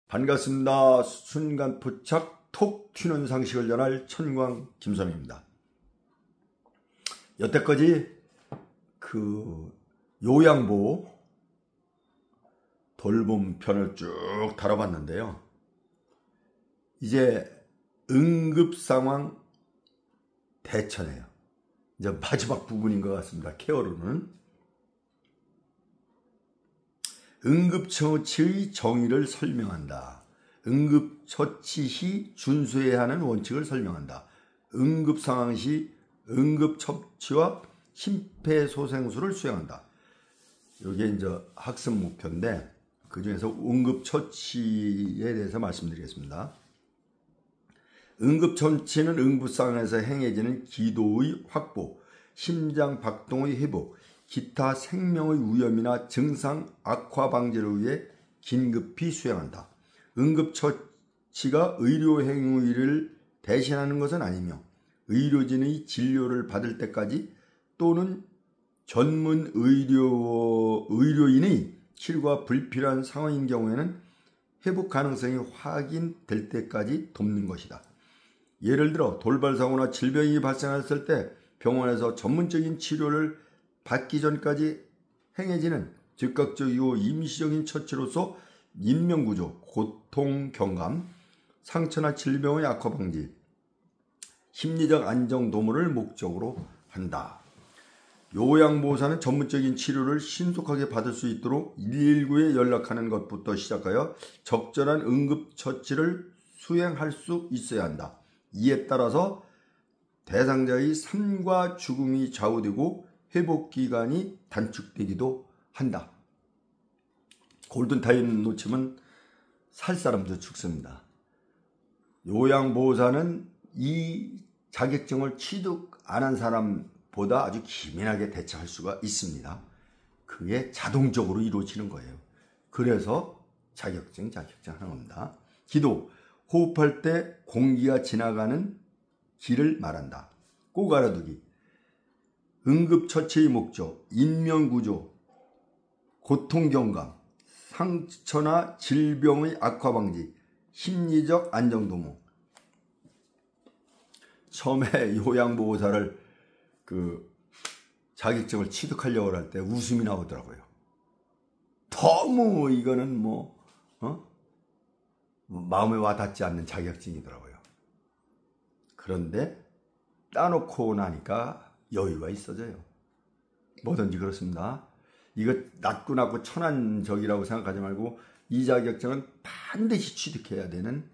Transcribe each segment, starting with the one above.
반갑습니다. 순간 포착 톡 튀는 상식을 전할 천광 김선입니다. 여태까지 요양보 돌봄 편을 쭉 다뤄봤는데요. 이제 응급상황 대처네요. 이제 마지막 부분인 것 같습니다. 케어로는. 응급처치의 정의를 설명한다. 응급처치 시 준수해야 하는 원칙을 설명한다. 응급상황 시 응급처치와 심폐소생술을 수행한다. 이게 이제 학습 목표인데 그 중에서 응급처치에 대해서 말씀드리겠습니다. 응급처치는 응급상황에서 행해지는 기도의 확보, 심장 박동의 회복, 기타 생명의 위험이나 증상 악화 방지를 위해 긴급히 수행한다. 응급처치가 의료 행위를 대신하는 것은 아니며 의료진의 진료를 받을 때까지 또는 전문 의료인의 치료가 불필요한 상황인 경우에는 회복 가능성이 확인될 때까지 돕는 것이다. 예를 들어 돌발사고나 질병이 발생했을 때 병원에서 전문적인 치료를 받기 전까지 행해지는 즉각적이고 임시적인 처치로서 인명구조, 고통경감, 상처나 질병의 악화 방지, 심리적 안정도모를 목적으로 한다. 요양보호사는 전문적인 치료를 신속하게 받을 수 있도록 119에 연락하는 것부터 시작하여 적절한 응급처치를 수행할 수 있어야 한다. 이에 따라서 대상자의 삶과 죽음이 좌우되고 회복기간이 단축되기도 한다. 골든타임 놓치면 살 사람도 죽습니다. 요양보호사는 이 자격증을 취득 안 한 사람보다 아주 기민하게 대처할 수가 있습니다. 그게 자동적으로 이루어지는 거예요. 그래서 자격증 하는 겁니다. 기도, 호흡할 때 공기가 지나가는 길을 말한다. 꼭 알아두기. 응급처치의 목적, 인명구조, 고통경감, 상처나 질병의 악화 방지, 심리적 안정도모. 처음에 요양보호사를 자격증을 취득하려고 할 때 웃음이 나오더라고요. 너무 이거는 마음에 와닿지 않는 자격증이더라고요. 그런데 따놓고 나니까 여유가 있어져요. 뭐든지 그렇습니다. 이거 낮고 천한적이라고 생각하지 말고 이 자격증은 반드시 취득해야 되는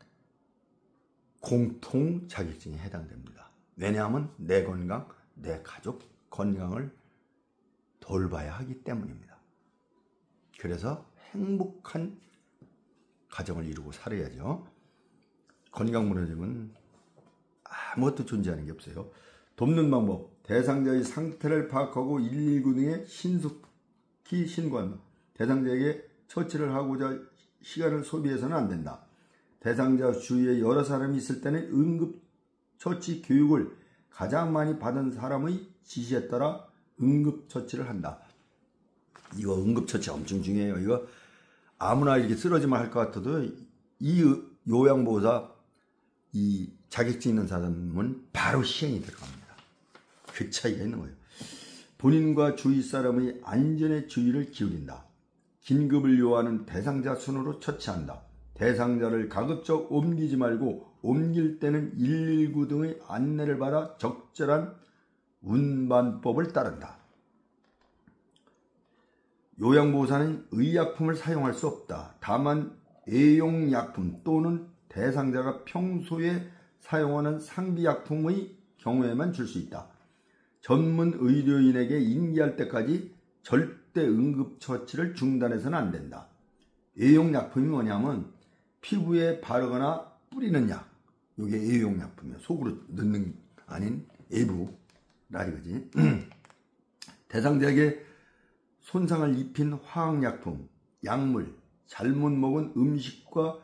공통 자격증에 해당됩니다. 왜냐하면 내 건강, 내 가족 건강을 돌봐야 하기 때문입니다. 그래서 행복한 가정을 이루고 살아야죠. 건강 무너지면 아무것도 존재하는 게 없어요. 돕는 방법, 대상자의 상태를 파악하고 119 등에 신속히 신고한다. 대상자에게 처치를 하고자 시간을 소비해서는 안 된다. 대상자 주위에 여러 사람이 있을 때는 응급처치 교육을 가장 많이 받은 사람의 지시에 따라 응급처치를 한다. 이거 응급처치 엄청 중요해요. 이거 아무나 이렇게 쓰러지면 할 것 같아도 이 요양보호사 이 자격증 있는 사람은 바로 시행이 들어갑니다. 그 차이가 있는 거예요. 본인과 주위 사람의 안전에 주의를 기울인다. 긴급을 요하는 대상자 순으로 처치한다. 대상자를 가급적 옮기지 말고 옮길 때는 119 등의 안내를 받아 적절한 운반법을 따른다. 요양보호사는 의약품을 사용할 수 없다. 다만 애용약품 또는 대상자가 평소에 사용하는 상비약품의 경우에만 줄 수 있다. 전문 의료인에게 인계할 때까지 절대 응급처치를 중단해서는 안 된다. 애용약품이 뭐냐면 피부에 바르거나 뿌리는 약. 이게 애용약품이에요. 속으로 넣는 아닌 애부라 이거지. 대상자에게 손상을 입힌 화학약품, 약물, 잘못 먹은 음식과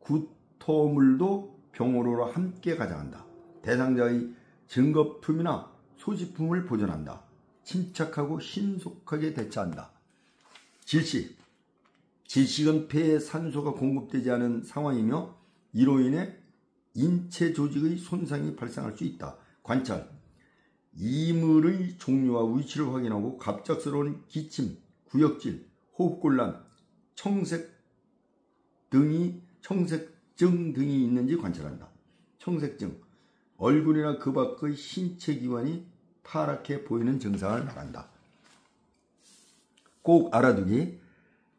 구토물도 병원으로 함께 가져간다. 대상자의 증거품이나 소지품을 보존한다. 침착하고 신속하게 대처한다. 질시, 질식은 폐에 산소가 공급되지 않은 상황이며 이로 인해 인체 조직의 손상이 발생할 수 있다. 관찰. 이물의 종류와 위치를 확인하고 갑작스러운 기침, 구역질, 호흡곤란, 청색증 등이 있는지 관찰한다. 청색증. 얼굴이나 그 밖의 신체 기관이 파랗게 보이는 증상을 말한다. 꼭 알아두기.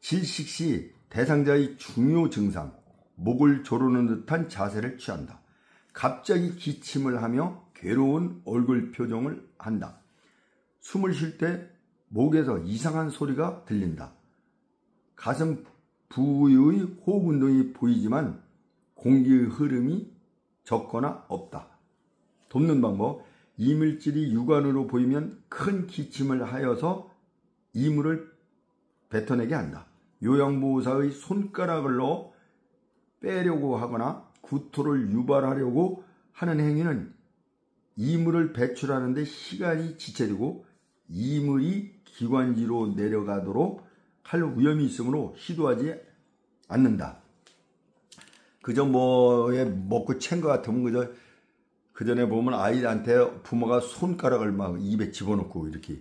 질식 시 대상자의 중요 증상, 목을 조르는 듯한 자세를 취한다. 갑자기 기침을 하며 괴로운 얼굴 표정을 한다. 숨을 쉴 때 목에서 이상한 소리가 들린다. 가슴 부의 호흡 운동이 보이지만 공기의 흐름이 적거나 없다. 돕는 방법. 이물질이 육안으로 보이면 큰 기침을 하여서 이물을 뱉어내게 한다. 요양보호사의 손가락을 넣어 빼려고 하거나 구토를 유발하려고 하는 행위는 이물을 배출하는 데 시간이 지체되고 이물이 기관지로 내려가도록 할 위험이 있으므로 시도하지 않는다. 그저 뭐에 먹고 챈 것 같으면 그저 그 전에 보면 아이한테 부모가 손가락을 막 입에 집어넣고 이렇게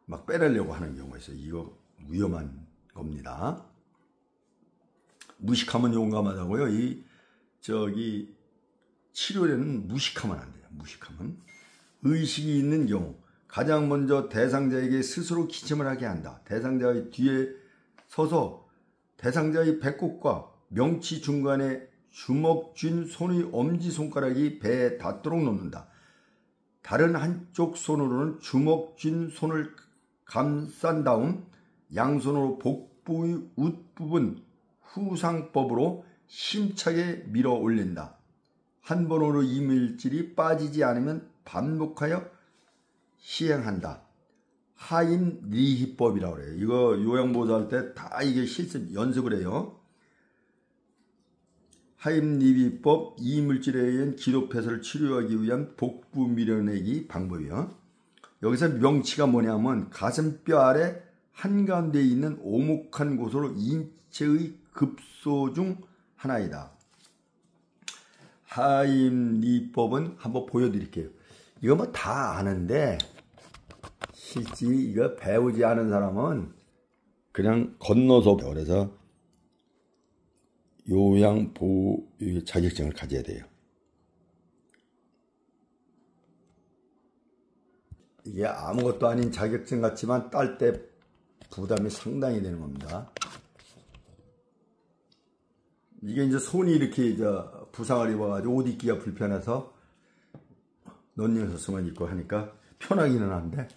막 빼내려고 하는 경우가 있어요. 이거 위험한 겁니다. 무식하면 용감하다고요. 치료에는 무식하면 안 돼요. 무식하면. 의식이 있는 경우 가장 먼저 대상자에게 스스로 기침을 하게 한다. 대상자의 뒤에 서서 대상자의 배꼽과 명치 중간에 주먹 쥔 손의 엄지손가락이 배에 닿도록 놓는다. 다른 한쪽 손으로는 주먹 쥔 손을 감싼 다음 양손으로 복부의 웃부분 후상법으로 심차게 밀어 올린다. 한 번으로 이물질이 빠지지 않으면 반복하여 시행한다. 하임 리히법이라고 그래요. 이거 요양보호사 할 때 다 이게 실습 연습을 해요. 하임 리히법, 이물질에 의한 기도폐설을 치료하기 위한 복부 밀어내기 방법이요. 여기서 명치가 뭐냐면 가슴뼈 아래 한가운데 있는 오목한 곳으로 인체의 급소 중 하나이다. 하임 리법은 한번 보여드릴게요. 이거 뭐 다 아는데 실제 이거 배우지 않은 사람은 그냥 건너서 그래서 요양보호 자격증을 가져야 돼요. 이게 아무것도 아닌 자격증 같지만 딸 때 부담이 상당히 되는 겁니다. 이게 이제 손이 이렇게 부상을 입어가지고 옷 입기가 불편해서 런닝소스만 입고 하니까 편하기는 한데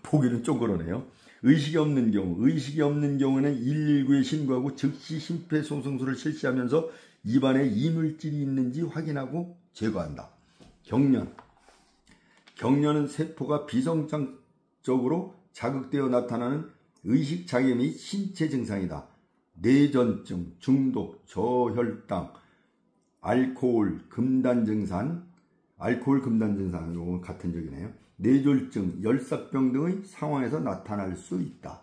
보기는 좀 그러네요. 의식이 없는 경우는 119에 신고하고 즉시 심폐소생술을 실시하면서 입안에 이물질이 있는지 확인하고 제거한다. 경련은 세포가 비정상적으로 자극되어 나타나는 의식장애 및 신체 증상이다. 뇌전증, 중독, 저혈당, 알코올 금단 증상, 이건 같은 적이네요. 뇌졸중, 열사병 등의 상황에서 나타날 수 있다.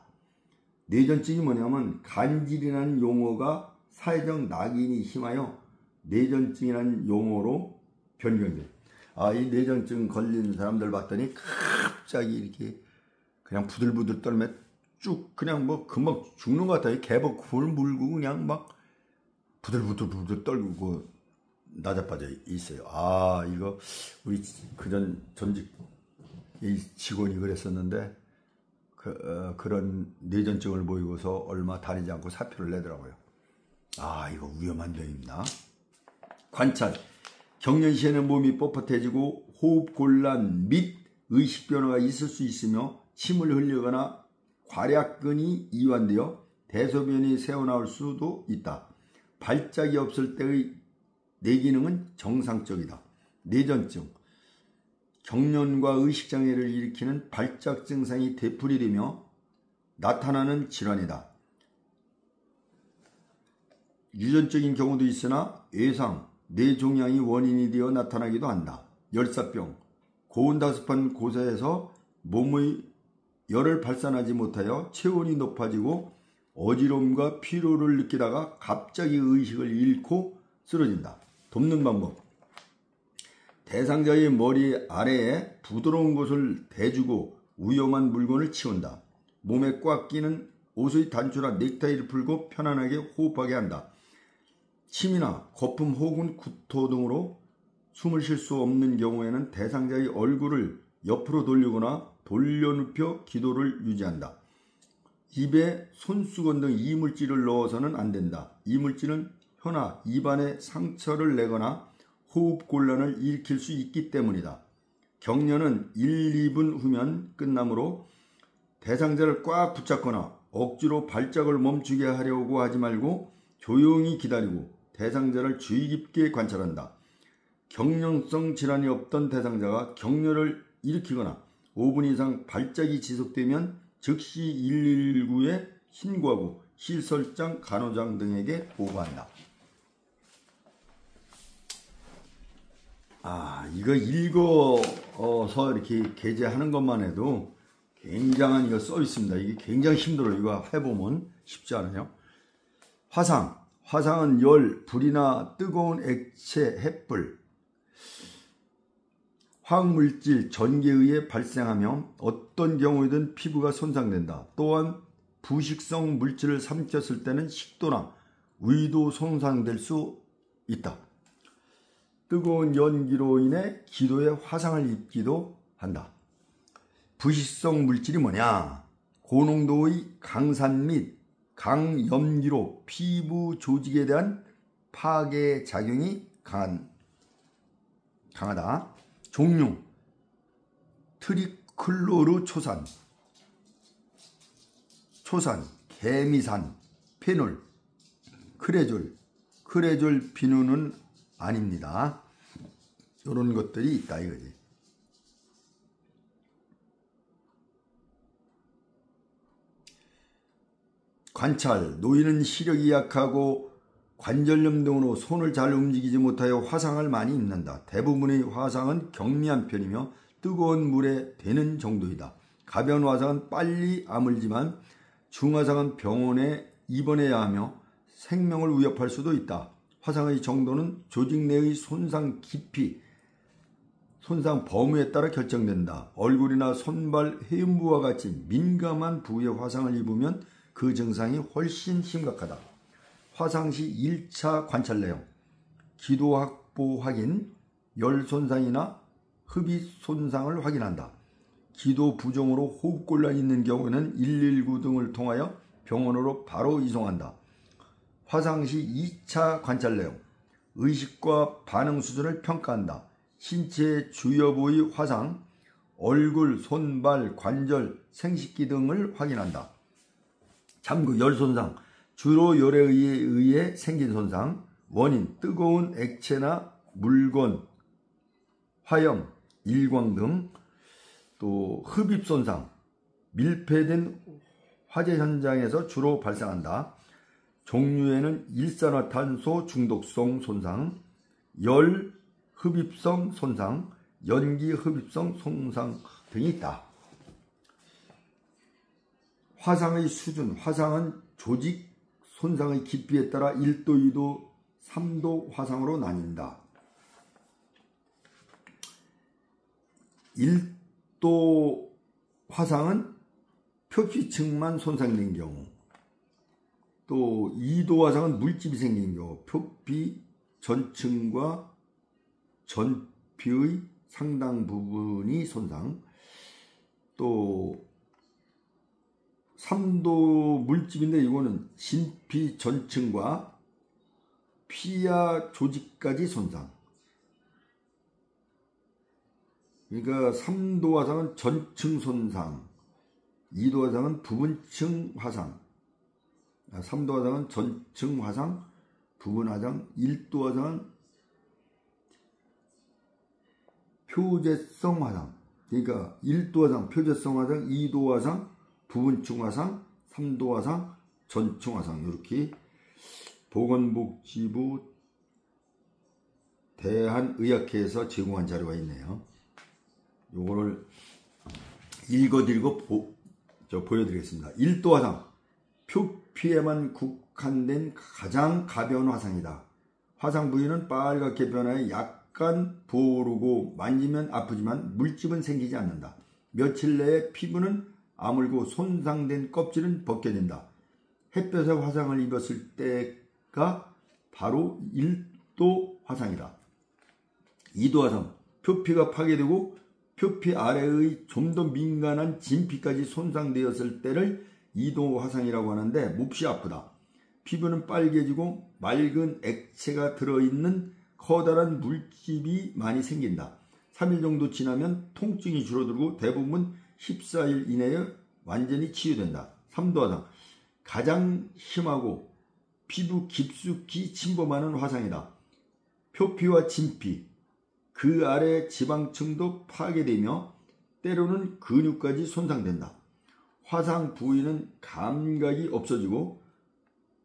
뇌전증이 뭐냐면 간질이라는 용어가 사회적 낙인이 심하여 뇌전증이라는 용어로 변경돼요. 이 뇌전증 걸린 사람들 봤더니 갑자기 이렇게 그냥 부들부들 떨면 쭉 그냥 뭐 금방 죽는 것 같아요. 개복을 물고 그냥 막 부들부들 떨고 나자빠져 있어요. 이거 우리 그전 전직 직원이 그랬었는데 그런 뇌전증을 보이고서 얼마 다니지 않고 사표를 내더라고요. 이거 위험한 병입니다. 관찰. 경련 시에는 몸이 뻣뻣해지고 호흡곤란 및 의식 변화가 있을 수 있으며 침을 흘리거나 괄약근이 이완되어 대소변이 새어나올 수도 있다. 발작이 없을 때의 뇌 기능은 정상적이다. 뇌전증. 경련과 의식장애를 일으키는 발작 증상이 되풀이되며 나타나는 질환이다. 유전적인 경우도 있으나 외상, 뇌종양이 원인이 되어 나타나기도 한다. 열사병. 고온다습한 곳에서 몸의 열을 발산하지 못하여 체온이 높아지고 어지러움과 피로를 느끼다가 갑자기 의식을 잃고 쓰러진다. 돕는 방법. 대상자의 머리 아래에 부드러운 곳을 대주고 위험한 물건을 치운다. 몸에 꽉 끼는 옷의 단추나 넥타이를 풀고 편안하게 호흡하게 한다. 침이나 거품 혹은 구토 등으로 숨을 쉴 수 없는 경우에는 대상자의 얼굴을 옆으로 돌리거나 돌려눕혀 기도를 유지한다. 입에 손수건 등 이물질을 넣어서는 안 된다. 이물질은 혀나 입안에 상처를 내거나 호흡곤란을 일으킬 수 있기 때문이다. 격려는 1, 2분 후면 끝나므로 대상자를 꽉 붙잡거나 억지로 발작을 멈추게 하려고 하지 말고 조용히 기다리고 대상자를 주의 깊게 관찰한다. 경련성 질환이 없던 대상자가 격려를 일으키거나 5분 이상 발작이 지속되면 즉시 119에 신고하고 시설장, 간호장 등에게 보고한다. 이거 읽어서 이렇게 게재하는 것만 해도 굉장한 이거 써 있습니다. 이게 굉장히 힘들어요. 이거 해보면 쉽지 않아요. 화상은 열, 불이나 뜨거운 액체, 햇불, 화학물질, 전기에 의해 발생하며 어떤 경우에든 피부가 손상된다. 또한 부식성 물질을 삼켰을 때는 식도나 위도 손상될 수 있다. 뜨거운 연기로 인해 기도에 화상을 입기도 한다. 부식성 물질이 뭐냐? 고농도의 강산 및 강염기로 피부 조직에 대한 파괴 작용이 강하다. 종류: 트리클로르 초산, 개미산, 페놀, 크레졸 비누는 아닙니다. 이런 것들이 있다 이거지. 관찰: 노인은 시력이 약하고 관절염 등으로 손을 잘 움직이지 못하여 화상을 많이 입는다. 대부분의 화상은 경미한 편이며 뜨거운 물에 데는 정도이다. 가벼운 화상은 빨리 아물지만 중화상은 병원에 입원해야 하며 생명을 위협할 수도 있다. 화상의 정도는 조직 내의 손상 깊이, 손상 범위에 따라 결정된다. 얼굴이나 손발, 해음부와 같이 민감한 부위에 화상을 입으면 그 증상이 훨씬 심각하다. 화상 시 1차 관찰 내용: 기도 확보 확인, 열 손상이나 흡입 손상을 확인한다. 기도 부종으로 호흡곤란이 있는 경우에는 119 등을 통하여 병원으로 바로 이송한다. 화상 시 2차 관찰 내용: 의식과 반응 수준을 평가한다. 신체의 주요 부위 화상, 얼굴, 손발, 관절, 생식기 등을 확인한다. 참고: 열 손상, 주로 열에 의해 생긴 손상, 원인, 뜨거운 액체나 물건, 화염, 일광 등. 또 흡입 손상, 밀폐된 화재 현장에서 주로 발생한다. 종류에는 일산화탄소 중독성 손상, 열 흡입성 손상, 연기 흡입성 손상 등이 있다. 화상의 수준: 화상은 조직 손상의 깊이에 따라 1도, 2도, 3도 화상으로 나뉜다. 1도 화상은 표피층만 손상된 경우, 또 2도 화상은 물집이 생긴 경우, 표피 전층과 전피의 상당 부분이 손상, 또 3도 물집인데 이거는 진피 전층과 피하 조직까지 손상. 그러니까 3도 화상은 전층 손상, 2도 화상은 부분층 화상, 3도 화상은 전층 화상, 부분 화상, 1도 화상은 표재성 화상. 그러니까 1도 화상, 표재성 화상, 2도 화상, 부분층 화상, 3도 화상, 전층 화상. 이렇게 보건복지부 대한의학회에서 제공한 자료가 있네요. 요거를 읽어드리고 보여드리겠습니다. 1도 화상, 표피에만 국한된 가장 가벼운 화상이다. 화상 부위는 빨갛게 변하여 약간 부어오르고 만지면 아프지만 물집은 생기지 않는다. 며칠 내에 피부는 아물고 손상된 껍질은 벗겨진다. 햇볕에 화상을 입었을 때가 바로 1도 화상이다. 2도 화상, 표피가 파괴되고 표피 아래의 좀 더 민감한 진피까지 손상되었을 때를 2도 화상이라고 하는데 몹시 아프다. 피부는 빨개지고 맑은 액체가 들어있는 커다란 물집이 많이 생긴다. 3일 정도 지나면 통증이 줄어들고 대부분 14일 이내에 완전히 치유된다. 3도 화상, 가장 심하고 피부 깊숙이 침범하는 화상이다. 표피와 진피, 그 아래 지방층도 파괴되며 때로는 근육까지 손상된다. 화상 부위는 감각이 없어지고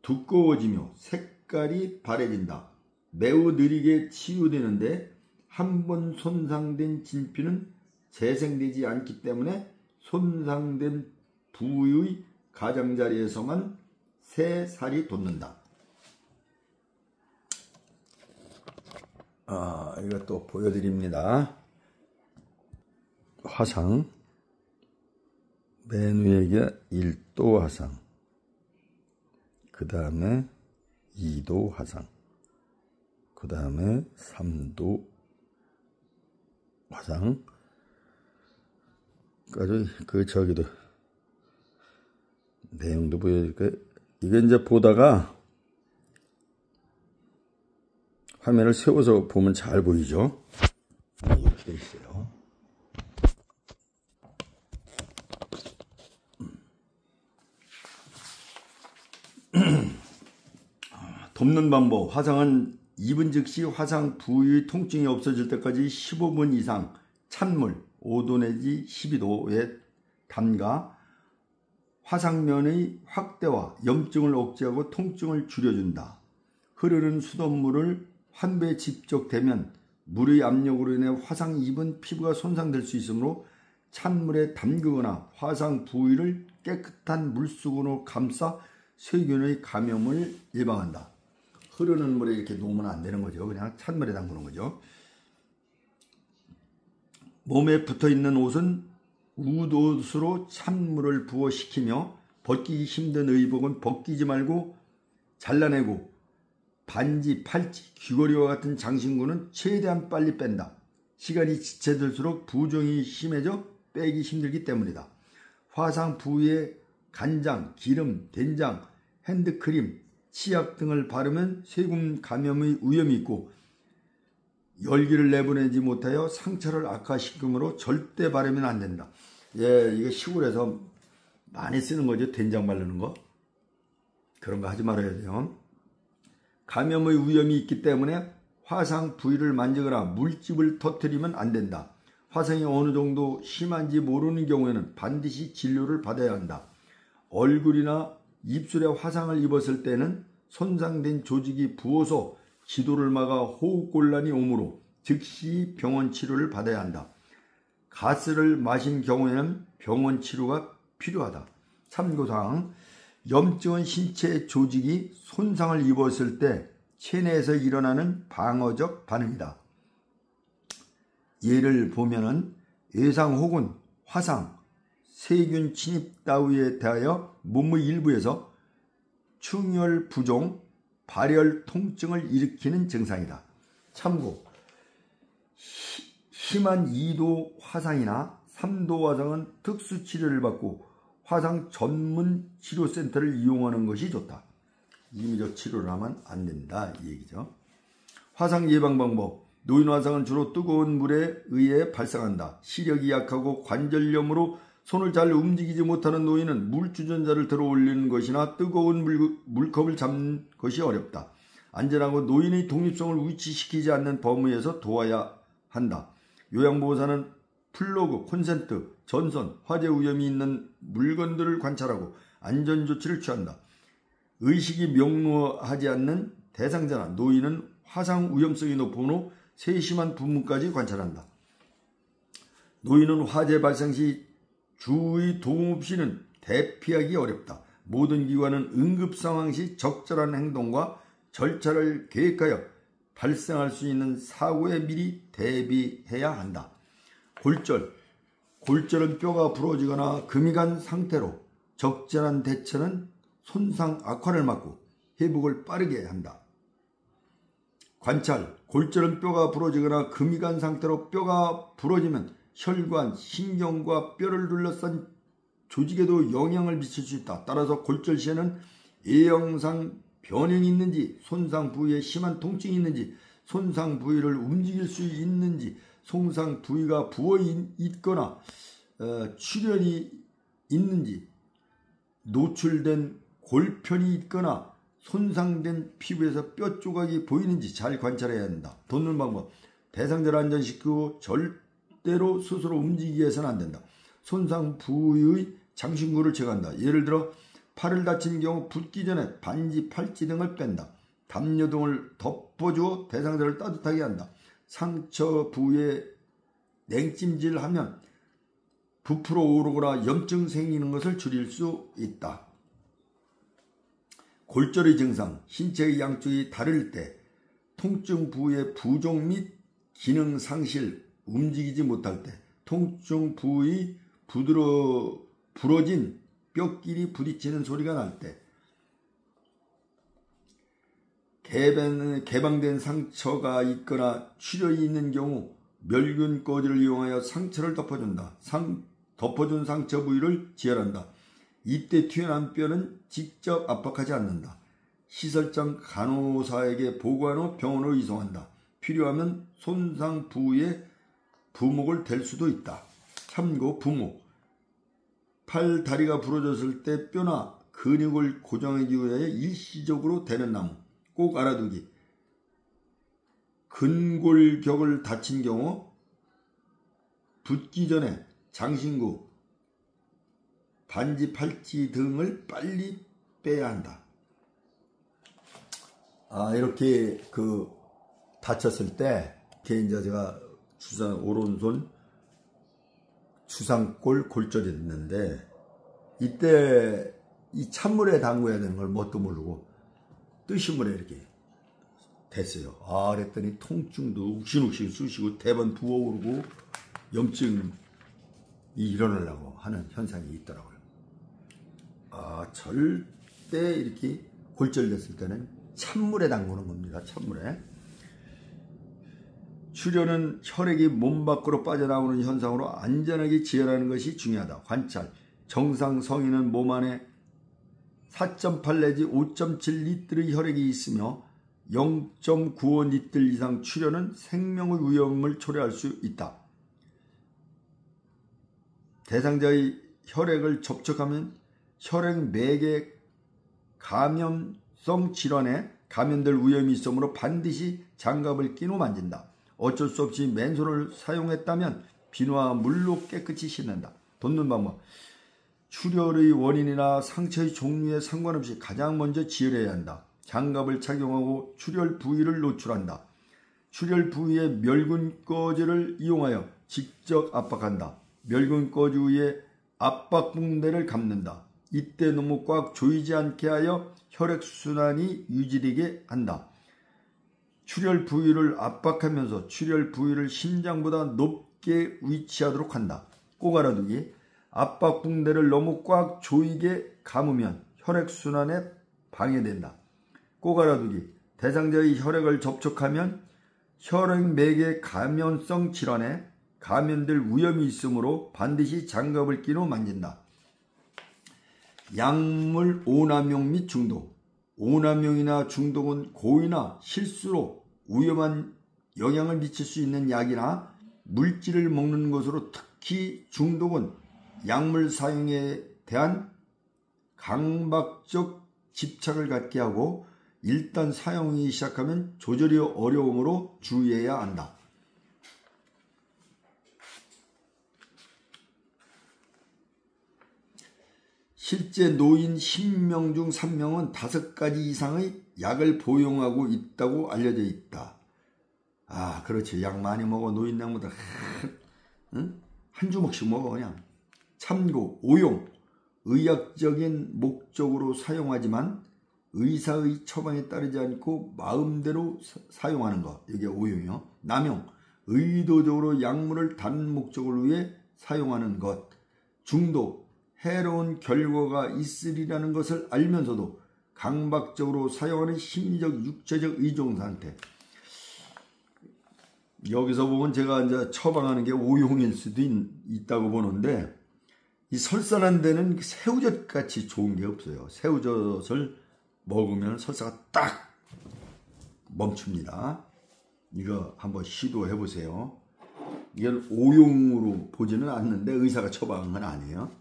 두꺼워지며 색깔이 바래진다. 매우 느리게 치유되는데 한 번 손상된 진피는 재생되지 않기 때문에 손상된 부위의 가장자리에서만 새 살이 돋는다. 이것도 보여드립니다. 화상, 맨 위에 게 1도 화상, 그 다음에 2도 화상, 그 다음에 3도 화상, 저기도 내용도 보여드릴까요? 이게 이제 보다가 화면을 세워서 보면 잘 보이죠? 이렇게 돼 있어요. 돕는 방법. 화상은 입은 즉시 화상 부위의 통증이 없어질 때까지 15분 이상 찬물 5도 내지 12도에 담가 화상면의 확대와 염증을 억제하고 통증을 줄여준다. 흐르는 수돗물을 환부에 직접 대면 물의 압력으로 인해 화상 입은 피부가 손상될 수 있으므로 찬물에 담그거나 화상 부위를 깨끗한 물수건으로 감싸 세균의 감염을 예방한다. 흐르는 물에 이렇게 놓으면 안 되는 거죠. 그냥 찬물에 담그는 거죠. 몸에 붙어있는 옷은 우옷으로 찬물을 부어시키며 벗기기 힘든 의복은 벗기지 말고 잘라내고 반지, 팔찌, 귀걸이와 같은 장신구는 최대한 빨리 뺀다. 시간이 지체될수록 부종이 심해져 빼기 힘들기 때문이다. 화상 부위에 간장, 기름, 된장, 핸드크림, 치약 등을 바르면 세균 감염의 위험이 있고 열기를 내보내지 못하여 상처를 악화시키므로 절대 바르면 안 된다. 이게 시골에서 많이 쓰는 거죠. 된장 바르는 거. 그런 거 하지 말아야 돼요. 감염의 위험이 있기 때문에 화상 부위를 만지거나 물집을 터뜨리면 안 된다. 화상이 어느 정도 심한지 모르는 경우에는 반드시 진료를 받아야 한다. 얼굴이나 입술에 화상을 입었을 때는 손상된 조직이 부어서 기도를 막아 호흡곤란이 오므로 즉시 병원 치료를 받아야 한다. 가스를 마신 경우에는 병원 치료가 필요하다. 참고사항, 염증은 신체 조직이 손상을 입었을 때 체내에서 일어나는 방어적 반응이다. 예를 보면은 외상 혹은 화상, 세균 침입 따위에 대하여 몸의 일부에서 충혈 부종, 발열 통증을 일으키는 증상이다. 참고, 심한 2도 화상이나 3도 화상은 특수 치료를 받고 화상 전문 치료센터를 이용하는 것이 좋다. 임의적 치료를 하면 안 된다 이 얘기죠. 화상 예방 방법. 노인 화상은 주로 뜨거운 물에 의해 발생한다. 시력이 약하고 관절염으로 손을 잘 움직이지 못하는 노인은 물 주전자를 들어 올리는 것이나 뜨거운 물컵을 잡는 것이 어렵다. 안전하고 노인의 독립성을 위치시키지 않는 범위에서 도와야 한다. 요양보호사는 플러그, 콘센트, 전선, 화재 위험이 있는 물건들을 관찰하고 안전조치를 취한다. 의식이 명료하지 않는 대상자나 노인은 화상 위험성이 높으므로 세심한 부문까지 관찰한다. 노인은 화재 발생 시 주의 도움 없이는 대피하기 어렵다. 모든 기관은 응급 상황 시 적절한 행동과 절차를 계획하여 발생할 수 있는 사고에 미리 대비해야 한다. 골절은 뼈가 부러지거나 금이 간 상태로 적절한 대처는 손상 악화를 막고 회복을 빠르게 한다. 관찰, 골절은 뼈가 부러지거나 금이 간 상태로 뼈가 부러지면 혈관, 신경과 뼈를 둘러싼 조직에도 영향을 미칠 수 있다. 따라서 골절 시에는 예형상 변형이 있는지, 손상 부위에 심한 통증이 있는지, 손상 부위를 움직일 수 있는지, 손상 부위가 부어 있거나 출혈이 있는지, 노출된 골편이 있거나 손상된 피부에서 뼈 조각이 보이는지 잘 관찰해야 한다. 돋는 방법. 대상자를 안전시키고 절대로 스스로 움직이게 해서는 안 된다. 손상 부위의 장신구를 제거한다. 예를 들어 팔을 다친 경우 붓기 전에 반지, 팔찌 등을 뺀다. 담요 등을 덮어주어 대상자를 따뜻하게 한다. 상처 부위에 냉찜질하면 부풀어 오르거나 염증 생기는 것을 줄일 수 있다. 골절의 증상, 신체의 양쪽이 다를 때, 통증 부위의 부종 및 기능 상실, 움직이지 못할 때, 통증 부위 부러진 뼈끼리 부딪히는 소리가 날 때, 개방된 상처가 있거나 출혈이 있는 경우 멸균 꺼지를 이용하여 상처를 덮어준다. 덮어준 상처 부위를 지혈한다. 이때 튀어나온 뼈는 직접 압박하지 않는다. 시설장 간호사에게 보고한 후 병원으로 이송한다. 필요하면 손상 부위에 부목을 댈 수도 있다. 참고 부목. 팔, 다리가 부러졌을 때 뼈나 근육을 고정하기 위해 일시적으로 대는 나무. 꼭 알아두기. 근골격을 다친 경우 붓기 전에 장신구, 반지, 팔찌 등을 빨리 빼야 한다. 이렇게 다쳤을 때, 이제 제가 오른손 주상골 골절이 됐는데, 이때 이 찬물에 담궈야 되는 걸 뭣도 모르고 뜨신 물에 이렇게 됐어요. 그랬더니 통증도 욱신욱신 쑤시고 대번 부어오르고 염증이 일어나려고 하는 현상이 있더라고요. 절대 이렇게 골절됐을 때는 찬물에 담그는 겁니다. 찬물에. 출혈은 혈액이 몸 밖으로 빠져나오는 현상으로 안전하게 지혈하는 것이 중요하다. 관찰. 정상 성인은 몸 안에 4.8 내지 5.7리터의 혈액이 있으며 0.95리터 이상 출혈은 생명의 위험을 초래할 수 있다. 대상자의 혈액을 접촉하면 혈액 맥의 감염성 질환에 감염될 위험이 있으므로 반드시 장갑을 낀 후 만진다. 어쩔 수 없이 맨손을 사용했다면 비누와 물로 깨끗이 씻는다. 돋는 방법. 출혈의 원인이나 상처의 종류에 상관없이 가장 먼저 지혈해야 한다. 장갑을 착용하고 출혈 부위를 노출한다. 출혈 부위에 멸균 꺼지를 이용하여 직접 압박한다. 멸균 꺼지 위에 압박 붕대를 감는다. 이때 너무 꽉 조이지 않게 하여 혈액순환이 유지되게 한다. 출혈 부위를 압박하면서 출혈 부위를 심장보다 높게 위치하도록 한다. 꼭 알아두기. 압박 붕대를 너무 꽉 조이게 감으면 혈액순환에 방해된다. 꼭 알아두기. 대상자의 혈액을 접촉하면 혈액맥의 감염성 질환에 감염될 위험이 있으므로 반드시 장갑을 낀 후 만진다. 약물 오남용 및 중독. 오남용이나 중독은 고의나 실수로 위험한 영향을 미칠 수 있는 약이나 물질을 먹는 것으로, 특히 중독은 약물 사용에 대한 강박적 집착을 갖게 하고 일단 사용이 시작하면 조절이 어려우므로 주의해야 한다. 실제 노인 10명 중 3명은 5가지 이상의 약을 복용하고 있다고 알려져 있다. 그렇지. 약 많이 먹어. 노인 약보다 한 주먹씩 먹어 그냥. 참고 오용. 의학적인 목적으로 사용하지만 의사의 처방에 따르지 않고 마음대로 사용하는 것. 이게 오용이요. 남용, 의도적으로 약물을 다른 목적을 위해 사용하는 것. 중독, 해로운 결과가 있으리라는 것을 알면서도 강박적으로 사용하는 심리적, 육체적 의존 상태. 여기서 보면 제가 이제 처방하는 게 오용일 수도 있다고 보는데, 이 설사난 데는 새우젓 같이 좋은 게 없어요. 새우젓을 먹으면 설사가 딱 멈춥니다. 이거 한번 시도해 보세요. 이건 오용으로 보지는 않는데 의사가 처방한 건 아니에요.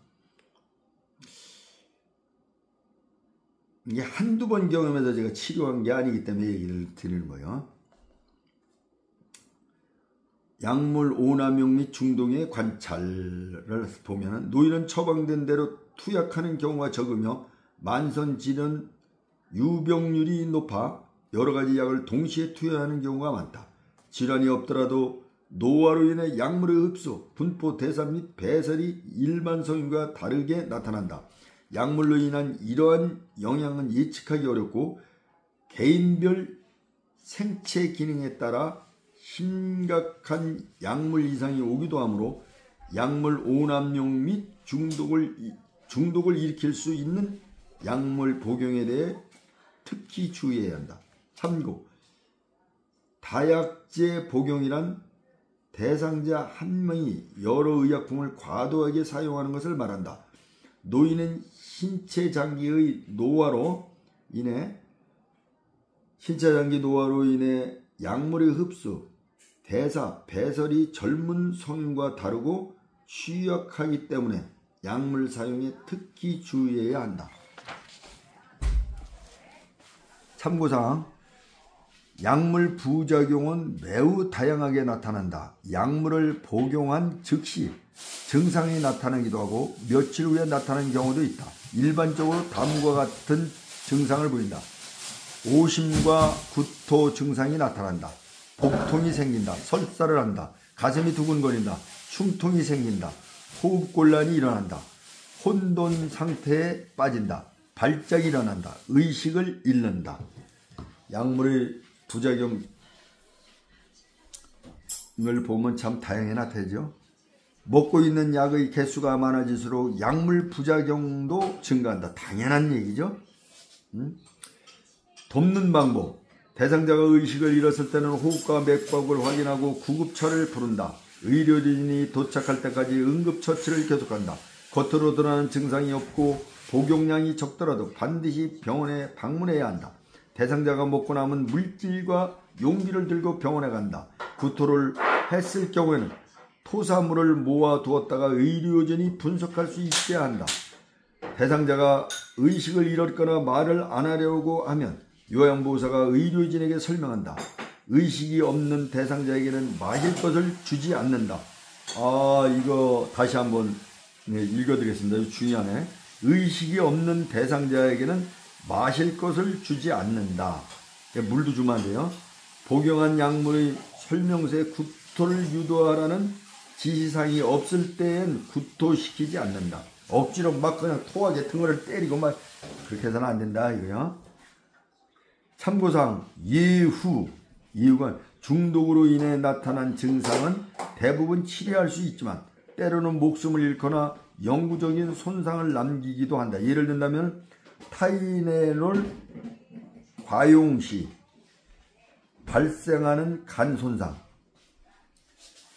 이게 한두 번 경험해서 제가 치료한 게 아니기 때문에 얘기를 드리는 거예요. 약물 오남용 및 중독의 관찰을 보면 노인은 처방된 대로 투약하는 경우가 적으며 만성질환 유병률이 높아 여러가지 약을 동시에 투여하는 경우가 많다. 질환이 없더라도 노화로 인해 약물의 흡수, 분포, 대사 및 배설이 일반 성인과 다르게 나타난다. 약물로 인한 이러한 영향은 예측하기 어렵고 개인별 생체 기능에 따라 심각한 약물 이상이 오기도 하므로 약물 오남용 및 중독을 일으킬 수 있는 약물 복용에 대해 특히 주의해야 한다. 참고, 다약제 복용이란 대상자 한 명이 여러 의약품을 과도하게 사용하는 것을 말한다. 노인은 신체 장기의 노화로 인해 약물의 흡수, 대사, 배설이 젊은 성인과 다르고 취약하기 때문에 약물 사용에 특히 주의해야 한다. 참고사항, 약물 부작용은 매우 다양하게 나타난다. 약물을 복용한 즉시 증상이 나타나기도 하고 며칠 후에 나타나는 경우도 있다. 일반적으로 다음과 같은 증상을 보인다. 오심과 구토 증상이 나타난다. 복통이 생긴다. 설사를 한다. 가슴이 두근거린다. 흉통이 생긴다. 호흡곤란이 일어난다. 혼돈 상태에 빠진다. 발작이 일어난다. 의식을 잃는다. 약물의 부작용을 보면 참 다양하게 나타나죠. 먹고 있는 약의 개수가 많아질수록 약물 부작용도 증가한다. 당연한 얘기죠. 돕는 방법. 대상자가 의식을 잃었을 때는 호흡과 맥박을 확인하고 구급차를 부른다. 의료진이 도착할 때까지 응급처치를 계속한다. 겉으로 드러나는 증상이 없고 복용량이 적더라도 반드시 병원에 방문해야 한다. 대상자가 먹고 남은 물질과 용기를 들고 병원에 간다. 구토를 했을 경우에는 토사물을 모아두었다가 의료진이 분석할 수 있게 한다. 대상자가 의식을 잃었거나 말을 안 하려고 하면 요양보호사가 의료진에게 설명한다. 의식이 없는 대상자에게는 마실 것을 주지 않는다. 이거 다시 한번 읽어드리겠습니다. 이거 중요하네. 의식이 없는 대상자에게는 마실 것을 주지 않는다. 물도 주면 안 돼요. 복용한 약물의 설명서에 구토를 유도하라는 지시사항이 없을 때엔 구토시키지 않는다. 억지로 막 그냥 토하게 등을 때리고 막 그렇게 해서는 안 된다 이거요. 참고사항, 이유가 중독으로 인해 나타난 증상은 대부분 치료할 수 있지만 때로는 목숨을 잃거나 영구적인 손상을 남기기도 한다. 예를 든다면 타이레놀 과용 시 발생하는 간 손상,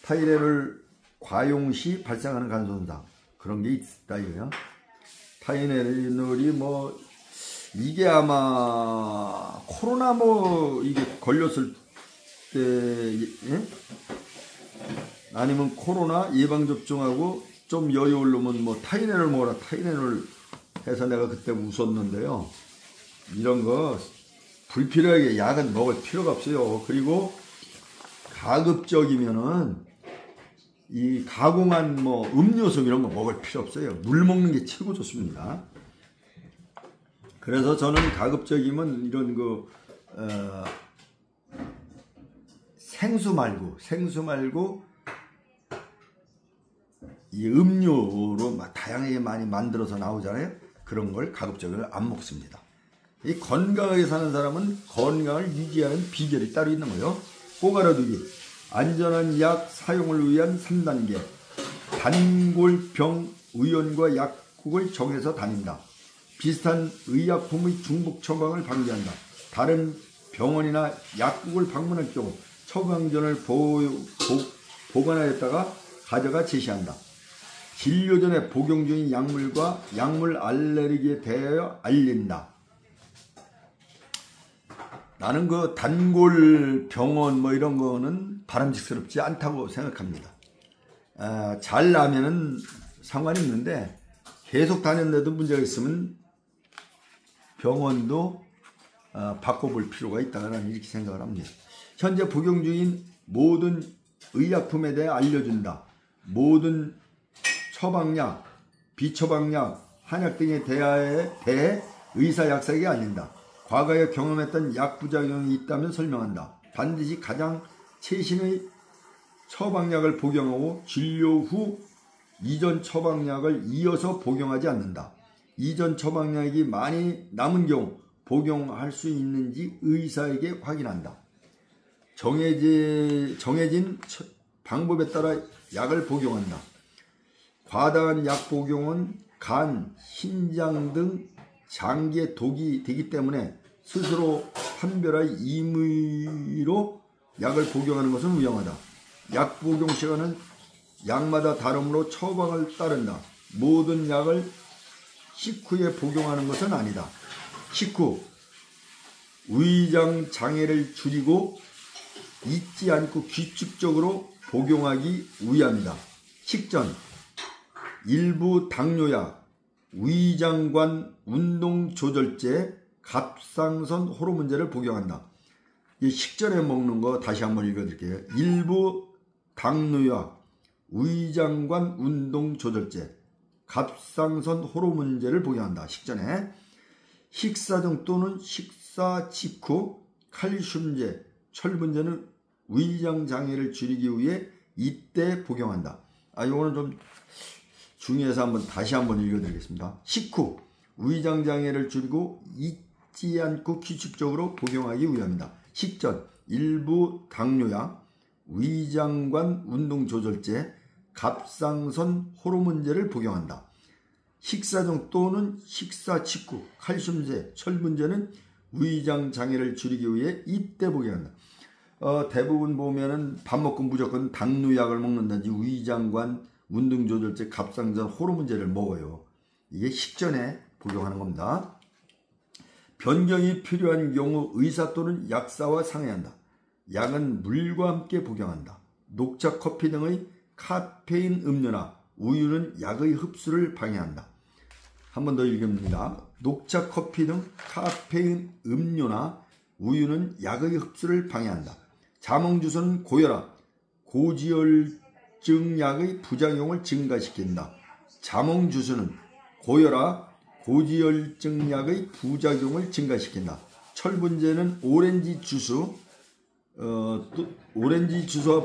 타이레놀 과용 시 발생하는 간 손상, 그런 게 있다 이거요. 타이레놀이 이게 아마 코로나 이게 걸렸을 때, 예? 아니면 코로나 예방접종하고 좀 여유 오르면 타이레놀 먹어라, 타이레놀 해서 내가 그때 웃었는데요. 이런 거 불필요하게 약은 먹을 필요가 없어요. 그리고 가급적이면은 이 가공한 음료수 이런 거 먹을 필요 없어요. 물 먹는 게 최고 좋습니다. 그래서 저는 가급적이면 이런 생수 말고 이 음료로 다양하게 많이 만들어서 나오잖아요. 그런 걸 가급적으로 안 먹습니다. 이 건강하게 사는 사람은 건강을 유지하는 비결이 따로 있는 거예요. 꼭 알아두기. 안전한 약 사용을 위한 3단계. 단골병 의원과 약국을 정해서 다닌다. 비슷한 의약품의 중복 처방을 방지한다. 다른 병원이나 약국을 방문할 경우 처방전을 보관하였다가 가져가 제시한다. 진료 전에 복용 중인 약물과 약물 알레르기에 대하여 알린다. 나는 그 단골 병원 뭐 이런 거는 바람직스럽지 않다고 생각합니다. 잘 나면은 상관이 없는데 계속 다녔는데도 문제가 있으면 병원도 바꿔볼 필요가 있다는 이렇게 생각을 합니다. 현재 복용 중인 모든 의약품에 대해 알려준다. 모든 처방약, 비처방약, 한약 등에 대해 의사 약사에게 알린다. 과거에 경험했던 약 부작용이 있다면 설명한다. 반드시 가장 최신의 처방약을 복용하고 진료 후 이전 처방약을 이어서 복용하지 않는다. 이전 처방약이 많이 남은 경우 복용할 수 있는지 의사에게 확인한다. 정해진 방법에 따라 약을 복용한다. 과다한 약 복용은 간, 심장 등 장기에 독이 되기 때문에 스스로 판별할 임의로 약을 복용하는 것은 위험하다. 약 복용 시간은 약마다 다르므로 처방을 따른다. 모든 약을 식후에 복용하는 것은 아니다. 식후 위장 장애를 줄이고 잊지 않고 규칙적으로 복용하기 위함이다. 식전 일부 당뇨약, 위장관 운동조절제, 갑상선 호르몬제를 복용한다. 이 식전에 먹는 거 다시 한번 읽어드릴게요. 일부 당뇨약, 위장관 운동조절제, 갑상선 호르몬제를 복용한다. 식전에. 식사 중 또는 식사 직후 칼슘제, 철분제는 위장 장애를 줄이기 위해 이때 복용한다. 이거는 좀 중요해서 다시 한번 읽어드리겠습니다. 식후 위장 장애를 줄이고 잊지 않고 규칙적으로 복용하기 위함이다. 식전 일부 당뇨약, 위장관 운동조절제, 갑상선 호르몬제를 복용한다. 식사 중 또는 식사 직후 칼슘제, 철분제는 위장 장애를 줄이기 위해 이때 복용한다. 대부분 보면은 밥 먹고 무조건 당뇨약을 먹는다든지 위장관 운동조절제, 갑상선 호르몬제를 먹어요. 이게 식전에 복용하는 겁니다. 변경이 필요한 경우 의사 또는 약사와 상의한다. 약은 물과 함께 복용한다. 녹차, 커피 등의 카페인 음료나 우유는 약의 흡수를 방해한다. 한 번 더 읽습니다. 녹차, 커피 등 카페인 음료나 우유는 약의 흡수를 방해한다. 자몽주스는 고혈압, 고지혈증약의 부작용을 증가시킨다. 자몽주스는 고혈압, 고지혈증약의 부작용을 증가시킨다. 철분제는 오렌지 주스와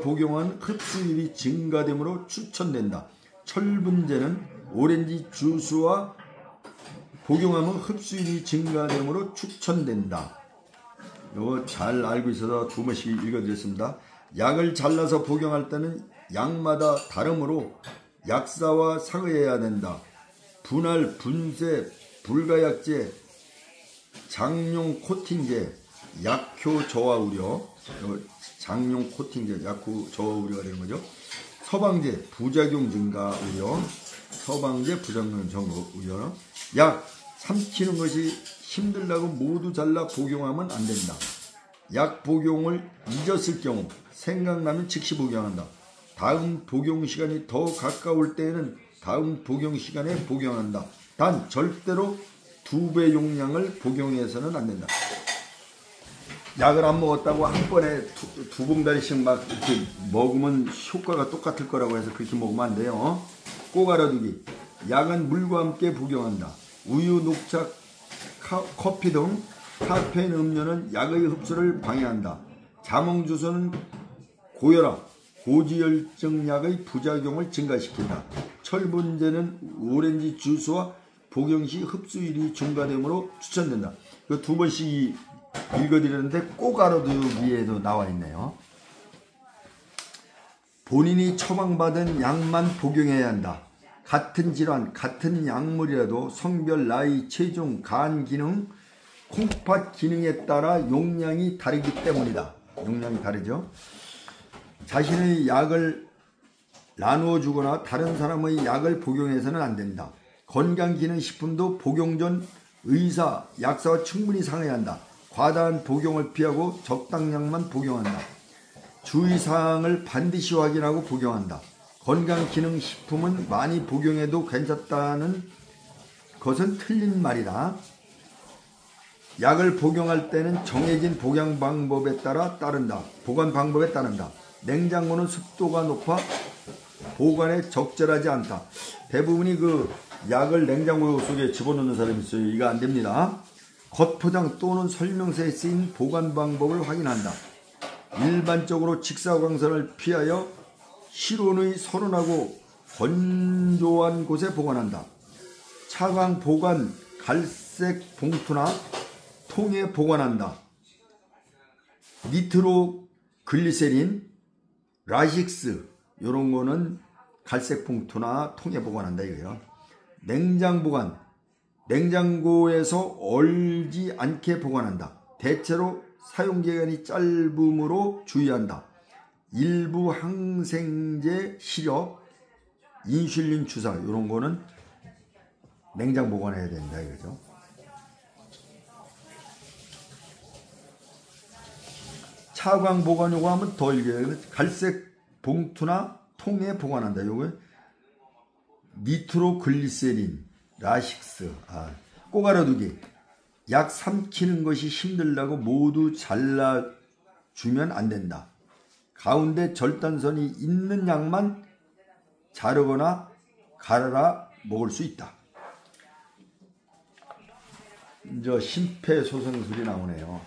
복용한 흡수율이 증가되므로 추천된다. 철분제는 오렌지 주스와 복용하면 흡수율이 증가되므로 추천된다. 이거 잘 알고 있어서 두 번씩 읽어드렸습니다. 약을 잘라서 복용할 때는 약마다 다르므로 약사와 상의해야 된다. 분할, 분쇄, 불가약제, 장용 코팅제, 약효 저하 우려, 장용 코팅제, 약효 저하 우려가 되는 거죠. 서방제, 부작용 증가 우려, 서방제, 부작용 증가 우려. 약 삼키는 것이 힘들다고 모두 잘라 복용하면 안 된다. 약 복용을 잊었을 경우 생각나면 즉시 복용한다. 다음 복용 시간이 더 가까울 때에는 다음 복용 시간에 복용한다. 단 절대로 2배 용량을 복용해서는 안 된다. 약을 안 먹었다고 한 번에 두 봉다리씩 막 이렇게 먹으면 효과가 똑같을 거라고 해서 그렇게 먹으면 안 돼요. 꼭 알아두기. 약은 물과 함께 복용한다. 우유, 녹차, 커피 등 카페인 음료는 약의 흡수를 방해한다. 자몽주스는 고혈압, 고지혈증약의 부작용을 증가시킨다. 철분제는 오렌지 주스와 복용 시 흡수율이 증가되므로 추천된다. 그 두 번씩 읽어드리는데 꼭 알아두기에도 나와 있네요. 본인이 처방받은 약만 복용해야 한다. 같은 질환, 같은 약물이라도 성별, 나이, 체중, 간 기능, 콩팥 기능에 따라 용량이 다르기 때문이다. 용량이 다르죠. 자신의 약을 나누어 주거나 다른 사람의 약을 복용해서는 안 된다. 건강기능식품도 복용 전 의사, 약사와 충분히 상의해야 한다. 과다한 복용을 피하고 적당량만 복용한다. 주의사항을 반드시 확인하고 복용한다. 건강기능식품은 많이 복용해도 괜찮다는 것은 틀린 말이다. 약을 복용할 때는 정해진 보관 방법에 따른다. 냉장고는 습도가 높아 보관에 적절하지 않다. 대부분이 그 약을 냉장고 속에 집어넣는 사람이 있어요. 이거 안 됩니다. 겉포장 또는 설명서에 쓰인 보관 방법을 확인한다. 일반적으로 직사광선을 피하여 실온의 서늘하고 건조한 곳에 보관한다. 차광 보관 갈색 봉투나 통에 보관한다. 니트로글리세린, 라식스 이런 거는 갈색 봉투나 통에 보관한다 이거예요. 냉장 보관, 냉장고에서 얼지 않게 보관한다. 대체로 사용기간이 짧음으로 주의한다. 일부 항생제 시럽, 인슐린 주사 이런 거는 냉장 보관해야 된다 이거죠. 차광 보관 요거 하면 더 읽어요. 갈색 봉투나 통에 보관한다. 요거 니트로글리세린, 라식스. 꼭 알아두기. 약 삼키는 것이 힘들다고 모두 잘라주면 안 된다. 가운데 절단선이 있는 약만 자르거나 갈아 먹을 수 있다. 이제 심폐소생술이 나오네요.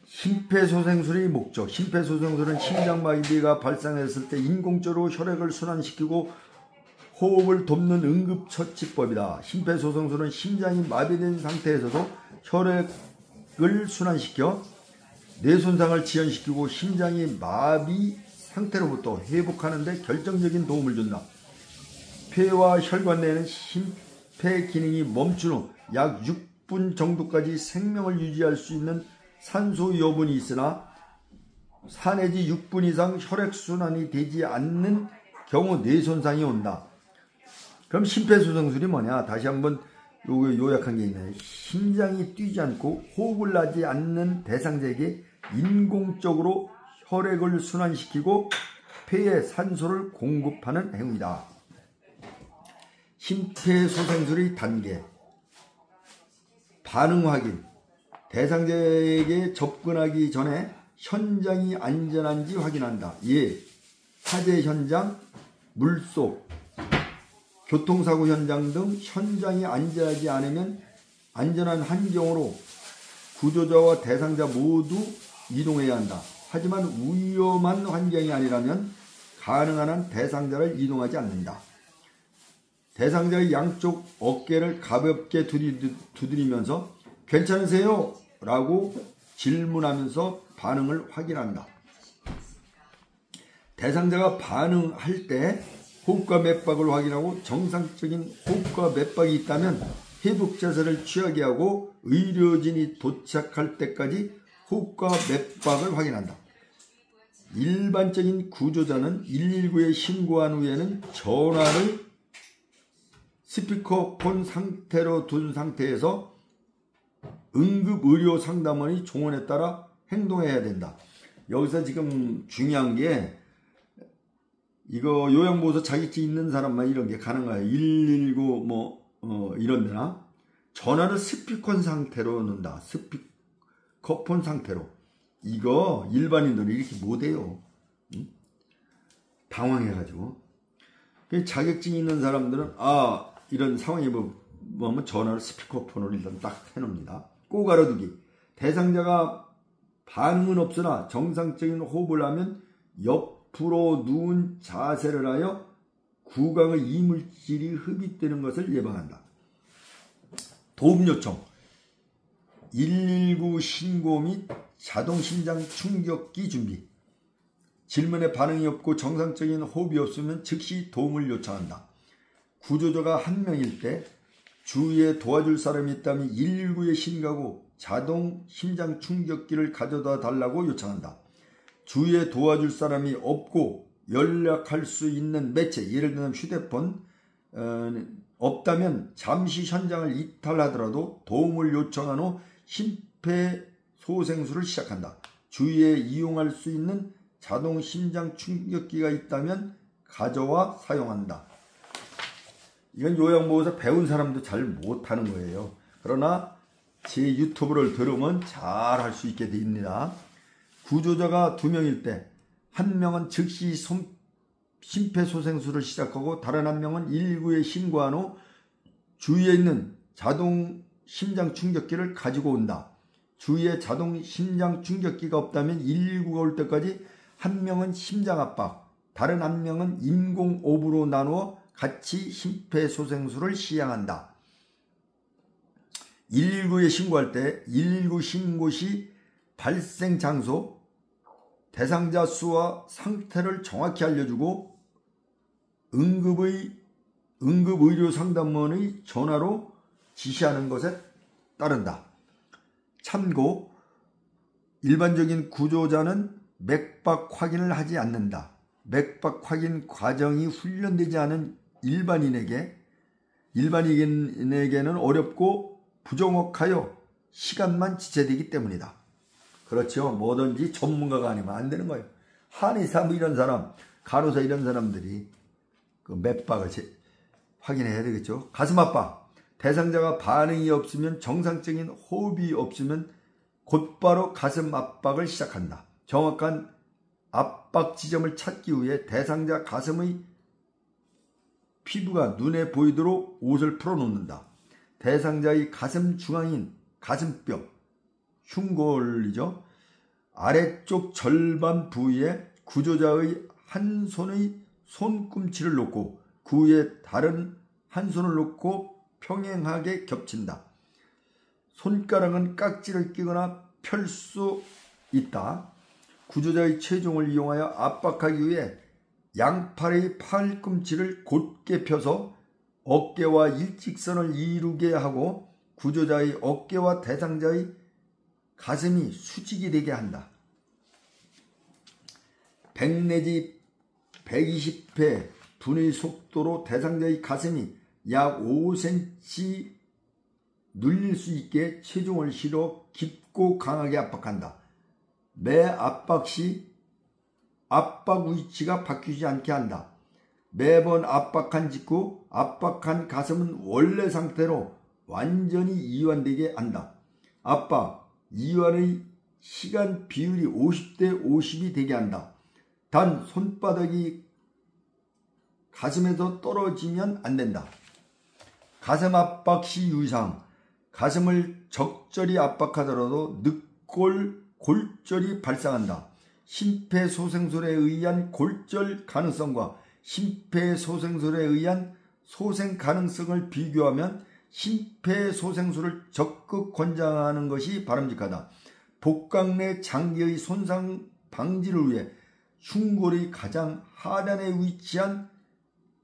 심폐소생술의 목적. 심폐소생술은 심장마비가 발생했을 때 인공적으로 혈액을 순환시키고 호흡을 돕는 응급처치법이다. 심폐소생술은 심장이 마비된 상태에서도 혈액을 순환시켜 뇌손상을 지연시키고 심장이 마비 상태로부터 회복하는 데 결정적인 도움을 준다. 폐와 혈관 내에는 심폐 기능이 멈춘 후 약 6분 정도까지 생명을 유지할 수 있는 산소 여분이 있으나 4 내지 6분 이상 혈액순환이 되지 않는 경우 뇌손상이 온다. 그럼 심폐소생술이 뭐냐? 다시 한번 요약한 게 있네. 심장이 뛰지 않고 호흡을 하지 않는 대상자에게 인공적으로 혈액을 순환시키고 폐에 산소를 공급하는 행위다. 심폐소생술의 단계. 반응 확인. 대상자에게 접근하기 전에 현장이 안전한지 확인한다. 예, 화재 현장, 물속, 교통사고 현장 등 현장이 안전하지 않으면 안전한 환경으로 구조자와 대상자 모두 이동해야 한다. 하지만 위험한 환경이 아니라면 가능한 한 대상자를 이동하지 않는다. 대상자의 양쪽 어깨를 가볍게 두드리면서 괜찮으세요? 라고 질문하면서 반응을 확인한다. 대상자가 반응할 때 호흡과 맥박을 확인하고 정상적인 호흡과 맥박이 있다면 회복 자세를 취하게 하고 의료진이 도착할 때까지 호흡과 맥박을 확인한다. 일반적인 구조자는 119에 신고한 후에는 전화를 스피커폰 상태로 둔 상태에서 응급의료 상담원의 조언에 따라 행동해야 된다. 여기서 지금 중요한 게 이거 요양보호소 자격증 있는 사람만 이런 게 가능해요. 119 이런 데나 전화를 스피커폰 상태로 넣는다. 스피커폰 상태로. 이거 일반인들은 이렇게 못해요. 당황해가지고. 자격증 있는 사람들은 이런 상황이 보면 전화를 스피커폰으로 일단 딱 해놓습니다. 꼭 알아두기. 대상자가 반응은 없으나 정상적인 호흡을 하면 옆 옆으로 누운 자세를 하여 구강의 이물질이 흡입되는 것을 예방한다. 도움 요청 119 신고 및 자동심장 충격기 준비. 질문에 반응이 없고 정상적인 호흡이 없으면 즉시 도움을 요청한다. 구조자가 한 명일 때 주위에 도와줄 사람이 있다면 119에 신고하고 자동 심장 충격기를 가져다 달라고 요청한다. 주위에 도와줄 사람이 없고 연락할 수 있는 매체, 예를 들면 휴대폰 없다면 잠시 현장을 이탈하더라도 도움을 요청한 후 심폐소생술을 시작한다. 주위에 이용할 수 있는 자동 심장 충격기가 있다면 가져와 사용한다. 이건 요양보호사 배운 사람도 잘 못하는 거예요. 그러나 제 유튜브를 들으면 잘 할 수 있게 됩니다. 구조자가 2명일 때 한 명은 즉시 심폐소생술을 시작하고 다른 한 명은 119에 신고한 후 주위에 있는 자동 심장 충격기를 가지고 온다. 주위에 자동 심장 충격기가 없다면 119가 올 때까지 한 명은 심장압박, 다른 한 명은 인공호흡으로 나누어 같이 심폐소생술을 시행한다. 119에 신고할 때 119 신고 시 발생 장소, 대상자 수와 상태를 정확히 알려주고 응급의료상담원의 전화로 지시하는 것에 따른다. 참고 일반적인 구조자는 맥박 확인을 하지 않는다. 맥박 확인 과정이 훈련되지 않은 일반인에게는 어렵고 부정확하여 시간만 지체되기 때문이다. 그렇죠. 뭐든지 전문가가 아니면 안 되는 거예요. 한의사 뭐 이런 사람, 간호사 이런 사람들이 그 맥박을 확인해야 되겠죠. 가슴 압박. 대상자가 반응이 없으면, 정상적인 호흡이 없으면 곧바로 가슴 압박을 시작한다. 정확한 압박 지점을 찾기 위해 대상자 가슴의 피부가 눈에 보이도록 옷을 풀어놓는다. 대상자의 가슴 중앙인 가슴뼈, 흉골이죠. 아래쪽 절반 부위에 구조자의 한 손의 손꿈치를 놓고 그 위에 다른 한 손을 놓고 평행하게 겹친다. 손가락은 깍지를 끼거나 펼 수 있다. 구조자의 체중을 이용하여 압박하기 위해 양팔의 팔꿈치를 곧게 펴서 어깨와 일직선을 이루게 하고 구조자의 어깨와 대상자의 가슴이 수직이 되게 한다. 100 내지 120회 분의 속도로 대상자의 가슴이 약 5cm 눌릴 수 있게 체중을 실어 깊고 강하게 압박한다. 매 압박 시 압박 위치가 바뀌지 않게 한다. 매번 압박한 직후 압박한 가슴은 원래 상태로 완전히 이완되게 한다. 압박, 이완의 시간 비율이 50대 50이 되게 한다. 단 손바닥이 가슴에서 떨어지면 안 된다. 가슴 압박 시 유의사항. 가슴을 적절히 압박하더라도 늑골, 골절이 발생한다. 심폐소생술에 의한 골절 가능성과 심폐소생술에 의한 소생 가능성을 비교하면 심폐소생술을 적극 권장하는 것이 바람직하다. 복강 내 장기의 손상 방지를 위해 흉골의 가장 하단에 위치한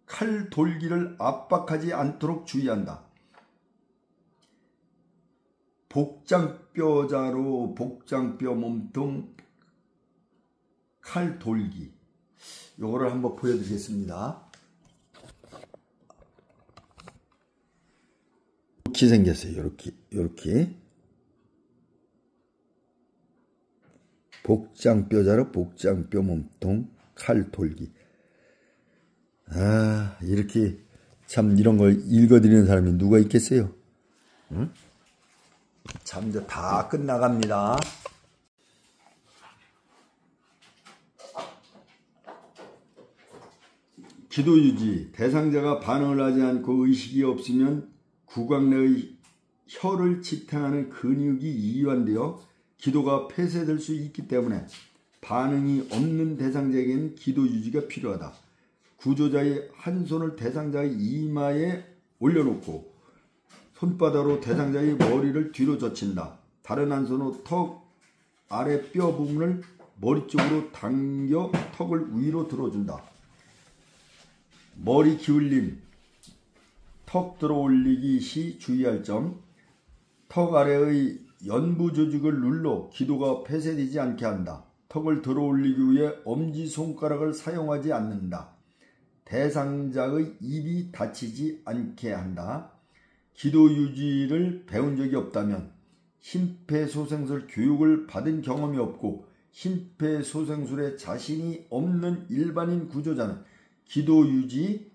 칼 돌기를 압박하지 않도록 주의한다. 복장뼈자로 복장뼈 몸통 칼 돌기, 요거를 한번 보여드리겠습니다. 이렇게 생겼어요. 이렇게 복장뼈자로 복장뼈 몸통 칼 돌기. 아, 이렇게 참 이런 걸 읽어드리는 사람이 누가 있겠어요? 응? 참 이제 다 끝나갑니다. 기도 유지. 대상자가 반응을 하지 않고 의식이 없으면 구강 내의 혀를 지탱하는 근육이 이완되어 기도가 폐쇄될 수 있기 때문에 반응이 없는 대상자에게는 기도 유지가 필요하다. 구조자의 한 손을 대상자의 이마에 올려놓고 손바닥으로 대상자의 머리를 뒤로 젖힌다. 다른 한 손으로 턱 아래 뼈 부분을 머리 쪽으로 당겨 턱을 위로 들어준다. 머리 기울림, 턱 들어 올리기 시 주의할 점. 턱 아래의 연부 조직을 눌러 기도가 폐쇄되지 않게 한다. 턱을 들어 올리기 위해 엄지손가락을 사용하지 않는다. 대상자의 입이 다치지 않게 한다. 기도 유지를 배운 적이 없다면, 심폐소생술 교육을 받은 경험이 없고 심폐소생술에 자신이 없는 일반인 구조자는 기도 유지,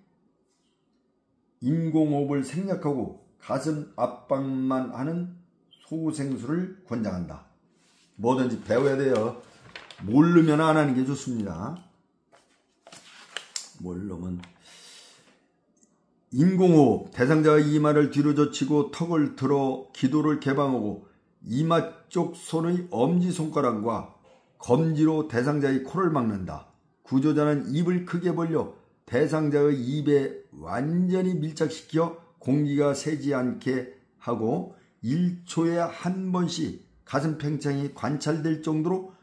인공호흡을 생략하고 가슴 압박만 하는 소생술을 권장한다. 뭐든지 배워야 돼요. 모르면 안 하는 게 좋습니다. 모르면 인공호흡, 대상자의 이마를 뒤로 젖히고 턱을 들어 기도를 개방하고 이마 쪽 손의 엄지손가락과 검지로 대상자의 코를 막는다. 구조자는 입을 크게 벌려 대상자의 입에 완전히 밀착시켜 공기가 새지 않게 하고 1초에 한 번씩 가슴 팽창이 관찰될 정도로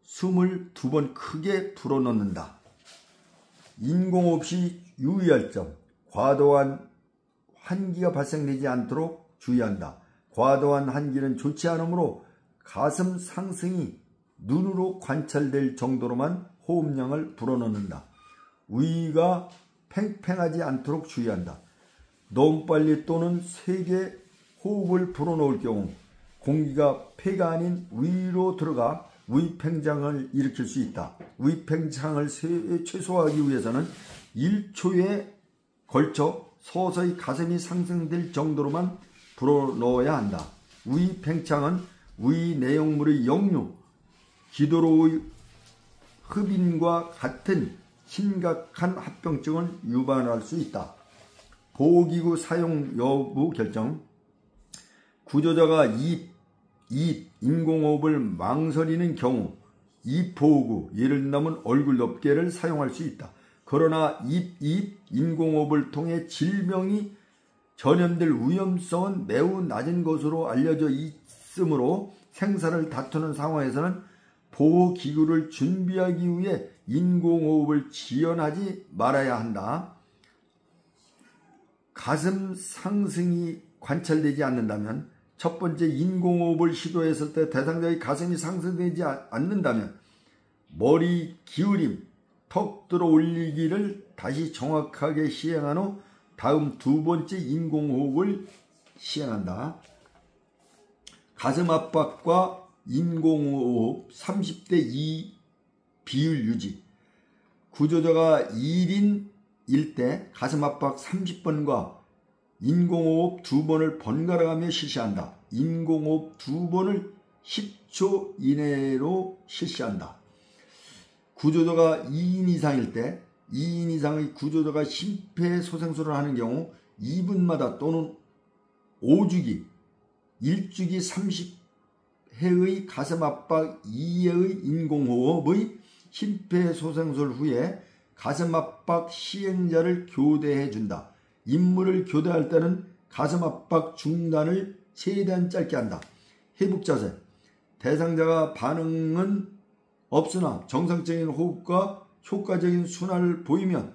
숨을 2번 크게 불어넣는다. 인공호흡 시 유의할 점. 과도한 환기가 발생되지 않도록 주의한다. 과도한 환기는 좋지 않으므로 가슴 상승이 눈으로 관찰될 정도로만 호흡량을 불어넣는다. 위가 팽팽하지 않도록 주의한다. 너무 빨리 또는 세게 호흡을 불어넣을 경우 공기가 폐가 아닌 위로 들어가 위팽창을 일으킬 수 있다. 위팽창을 최소화하기 위해서는 1초에 걸쳐 서서히 가슴이 상승될 정도로만 불어넣어야 한다. 위팽창은 위 내용물의 역류, 기도로의 흡인과 같은 심각한 합병증을 유발할 수 있다. 보호기구 사용 여부 결정. 구조자가 입, 인공호흡을 망설이는 경우 입 보호구, 예를 들면 얼굴 덮개를 사용할 수 있다. 그러나 인공호흡을 통해 질병이 전염될 위험성은 매우 낮은 것으로 알려져 있으므로 생사를 다투는 상황에서는 보호기구를 준비하기 위해 인공호흡을 지연하지 말아야 한다. 가슴 상승이 관찰되지 않는다면, 첫 번째 인공호흡을 시도했을 때 대상자의 가슴이 상승되지 않는다면 머리 기울임, 턱 들어 올리기를 다시 정확하게 시행한 후 다음 2번째 인공호흡을 시행한다. 가슴 압박과 인공호흡 30대 2 비율 유지. 구조자가 1인일 때 가슴 압박 30번과 인공호흡 2번을 번갈아가며 실시한다. 인공호흡 2번을 10초 이내로 실시한다. 구조자가 2인 이상일 때 2인 이상의 구조자가 심폐소생술을 하는 경우 2분마다 또는 5주기, 1주기 30회의 가슴 압박 2회의 인공호흡의 심폐소생술 후에 가슴 압박 시행자를 교대해 준다. 인물을 교대할 때는 가슴 압박 중단을 최대한 짧게 한다. 회복자세. 대상자가 반응은 없으나 정상적인 호흡과 효과적인 순환을 보이면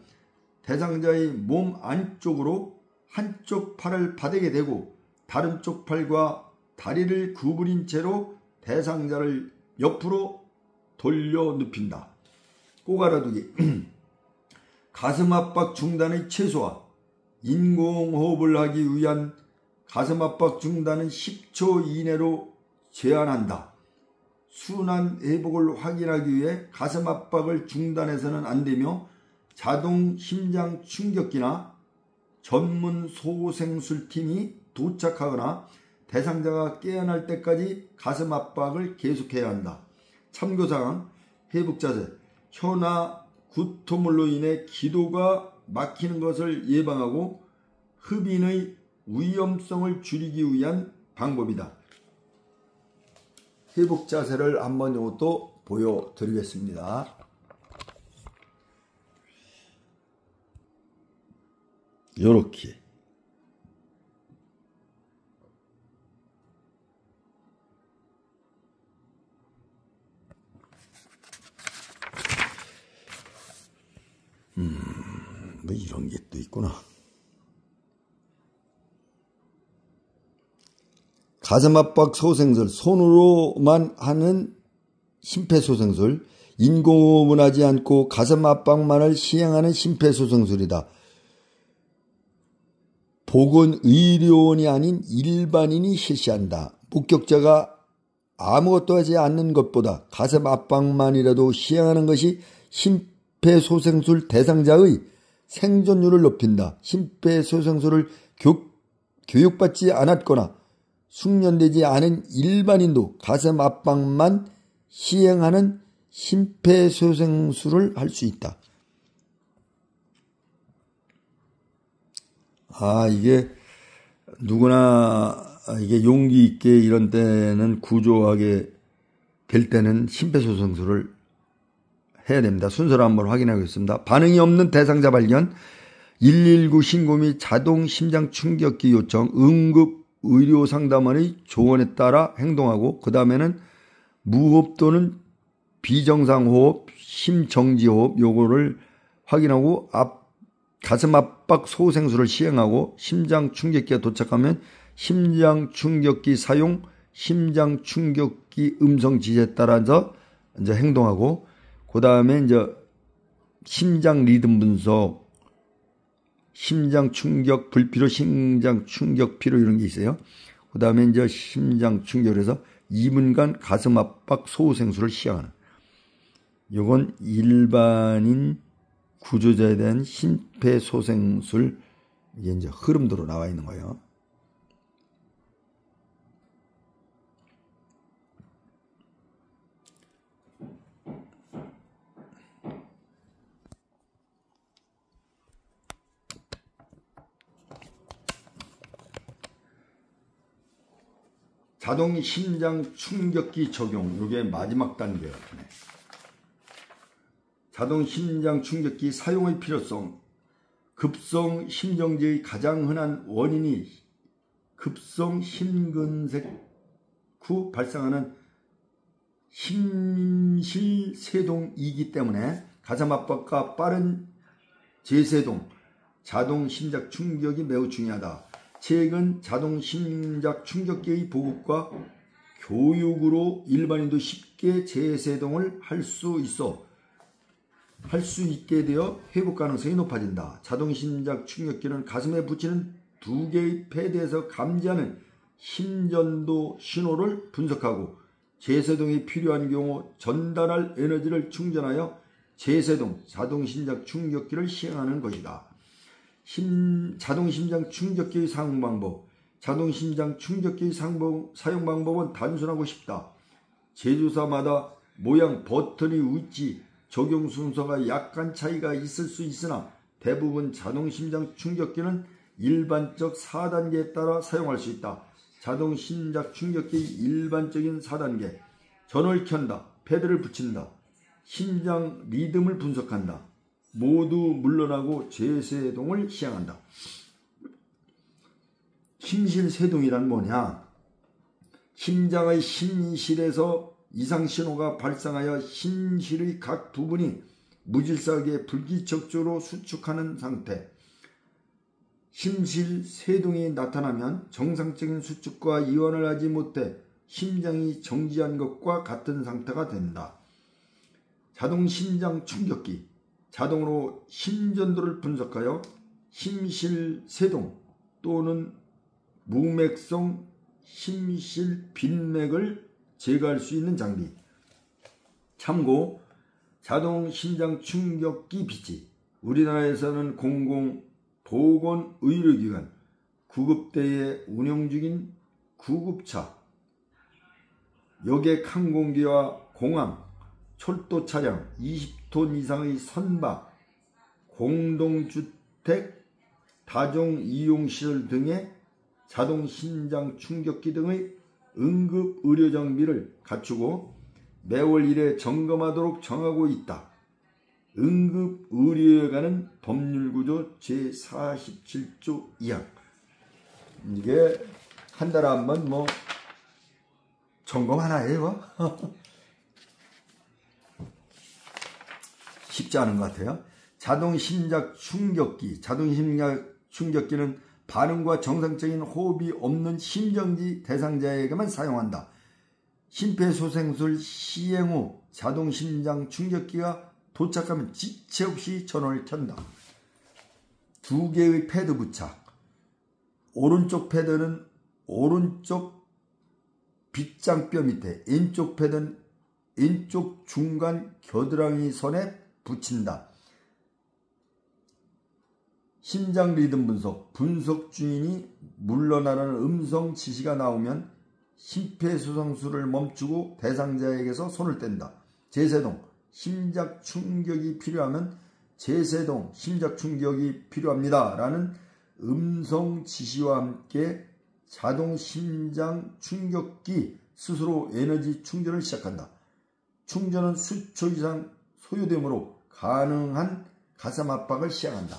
대상자의 몸 안쪽으로 한쪽 팔을 바닥에 대고 다른 쪽 팔과 다리를 구부린 채로 대상자를 옆으로 돌려 눕힌다. 꼭 알아두기. 가슴 압박 중단의 최소화. 인공호흡을 하기 위한 가슴 압박 중단은 10초 이내로 제한한다. 순환 회복을 확인하기 위해 가슴 압박을 중단해서는 안 되며 자동 심장 충격기나 전문 소생술팀이 도착하거나 대상자가 깨어날 때까지 가슴 압박을 계속해야 한다. 참고사항, 회복자세. 혀나 구토물로 인해 기도가 막히는 것을 예방하고 흡인의 위험성을 줄이기 위한 방법이다. 회복 자세를 한번 이것도 보여드리겠습니다. 요렇게 뭐 이런 게 또 있구나. 가슴압박 소생술, 손으로만 하는 심폐소생술, 인공호흡은 않고 가슴압박만을 시행하는 심폐소생술이다. 보건의료원이 아닌 일반인이 실시한다. 목격자가 아무것도 하지 않는 것보다 가슴압박만이라도 시행하는 것이 심폐소생술 대상자의 생존율을 높인다. 심폐소생술을 교육받지 않았거나 숙련되지 않은 일반인도 가슴 압박만 시행하는 심폐소생술을 할 수 있다. 이게 누구나 이게 용기 있게 이런 때는 구조하게 될 때는 심폐소생술을 해야 됩니다. 순서를 한번 확인하겠습니다. 반응이 없는 대상자 발견, 119 신고 및 자동 심장 충격기 요청, 응급 의료 상담원의 조언에 따라 행동하고, 그 다음에는 무호흡 또는 비정상 호흡, 심정지 호흡 요거를 확인하고 가슴 압박 소생술을 시행하고, 심장 충격기가 도착하면 심장 충격기 사용, 심장 충격기 음성 지시에 따라서 이제 행동하고, 그 다음에 이제 심장 리듬 분석, 심장 충격 불필요, 심장 충격 필요 이런 게 있어요. 그 다음에 이제 심장 충격에서 2분간 가슴 압박 소생술을 시행하는. 요건 일반인 구조자에 대한 심폐소생술, 이게 이제 흐름도로 나와 있는 거예요. 자동 심장 충격기 적용, 이게 마지막 단계예요. 자동 심장 충격기 사용의 필요성. 급성 심정지의 가장 흔한 원인이 급성 심근색 후 발생하는 심실세동이기 때문에 가슴 압박과 빠른 재세동, 자동 심장 충격이 매우 중요하다. 최근 자동 심장 충격기의 보급과 교육으로 일반인도 쉽게 재세동을 할 수 있게 되어 회복 가능성이 높아진다. 자동 심장 충격기는 가슴에 붙이는 두 개의 패드에서 감지하는 심전도 신호를 분석하고 재세동이 필요한 경우 전달할 에너지를 충전하여 재세동, 자동 심장 충격기를 시행하는 것이다. 자동 심장 충격기의 사용 방법. 자동 심장 충격기의 사용 방법은 단순하고 쉽다. 제조사마다 모양, 버튼의 위치, 적용 순서가 약간 차이가 있을 수 있으나 대부분 자동 심장 충격기는 일반적 4단계에 따라 사용할 수 있다. 자동 심장 충격기의 일반적인 4단계. 전원을 켠다. 패드를 붙인다. 심장 리듬을 분석한다. 모두 물러나고 재세동을 시행한다. 심실세동이란 뭐냐? 심장의 심실에서 이상신호가 발생하여 심실의 각 부분이 무질서하게 불규칙적으로 수축하는 상태. 심실세동이 나타나면 정상적인 수축과 이완을 하지 못해 심장이 정지한 것과 같은 상태가 된다. 자동 심장 충격기. 자동으로 심전도를 분석하여 심실세동 또는 무맥성 심실빈맥을 제거할 수 있는 장비. 참고 자동 심장 충격기 비치. 우리나라에서는 공공보건의료기관, 구급대에 운영 중인 구급차, 여객 항공기와 공항, 철도 차량, 20톤 이상의 선박, 공동주택, 다중이용시설 등의 자동 심장 충격기 등의 응급 의료 장비를 갖추고 매월 1회 점검하도록 정하고 있다. 응급의료에 관한 법률구조 제47조 2항. 이게 한 달에 한 번 뭐 점검하나요? 쉽지 않은 것 같아요. 자동심작 충격기. 자동심작 충격기는 반응과 정상적인 호흡이 없는 심정지 대상자에게만 사용한다. 심폐소생술 시행 후 자동심장 충격기가 도착하면 지체 없이 전원을 켠다. 2개의 패드 부착. 오른쪽 패드는 오른쪽 빗장뼈 밑에, 왼쪽 패드는 왼쪽 중간 겨드랑이 선에 붙인다. 심장 리듬 분석. 분석 주인이 물러나라는 음성 지시가 나오면 심폐소생술을 멈추고 대상자에게서 손을 뗀다. 제세동. 심장 충격이 필요하면 제세동 심장 충격이 필요합니다 라는 음성 지시와 함께 자동 심장 충격기 스스로 에너지 충전을 시작한다. 충전은 수초 이상 소요되므로 가능한 가슴 압박을 시작한다.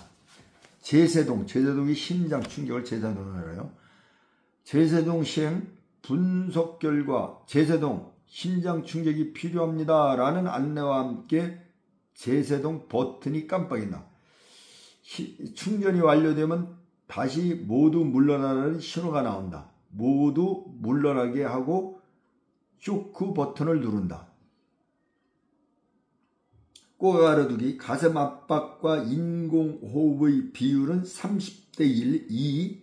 제세동이 심장 충격을 제세동이라고 해요. 제세동 시행 분석 결과 제세동 심장 충격이 필요합니다 라는 안내와 함께 제세동 버튼이 깜빡인다. 충전이 완료되면 다시 모두 물러나라는 신호가 나온다. 모두 물러나게 하고 쇼크 버튼을 누른다. 꼭 알아두기. 가슴 압박과 인공호흡의 비율은 30대 1, 2.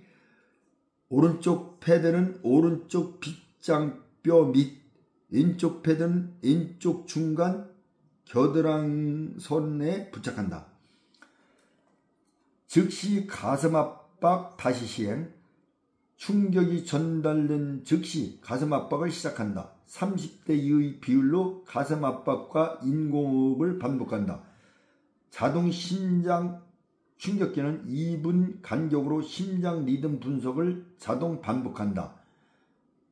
오른쪽 패드는 오른쪽 빗장뼈 밑, 왼쪽 패드는 왼쪽 중간 겨드랑선에 부착한다. 즉시 가슴 압박 다시 시행. 충격이 전달된 즉시 가슴 압박을 시작한다. 30대 2의 비율로 가슴 압박과 인공호흡을 반복한다. 자동 심장 충격기는 2분 간격으로 심장 리듬 분석을 자동 반복한다.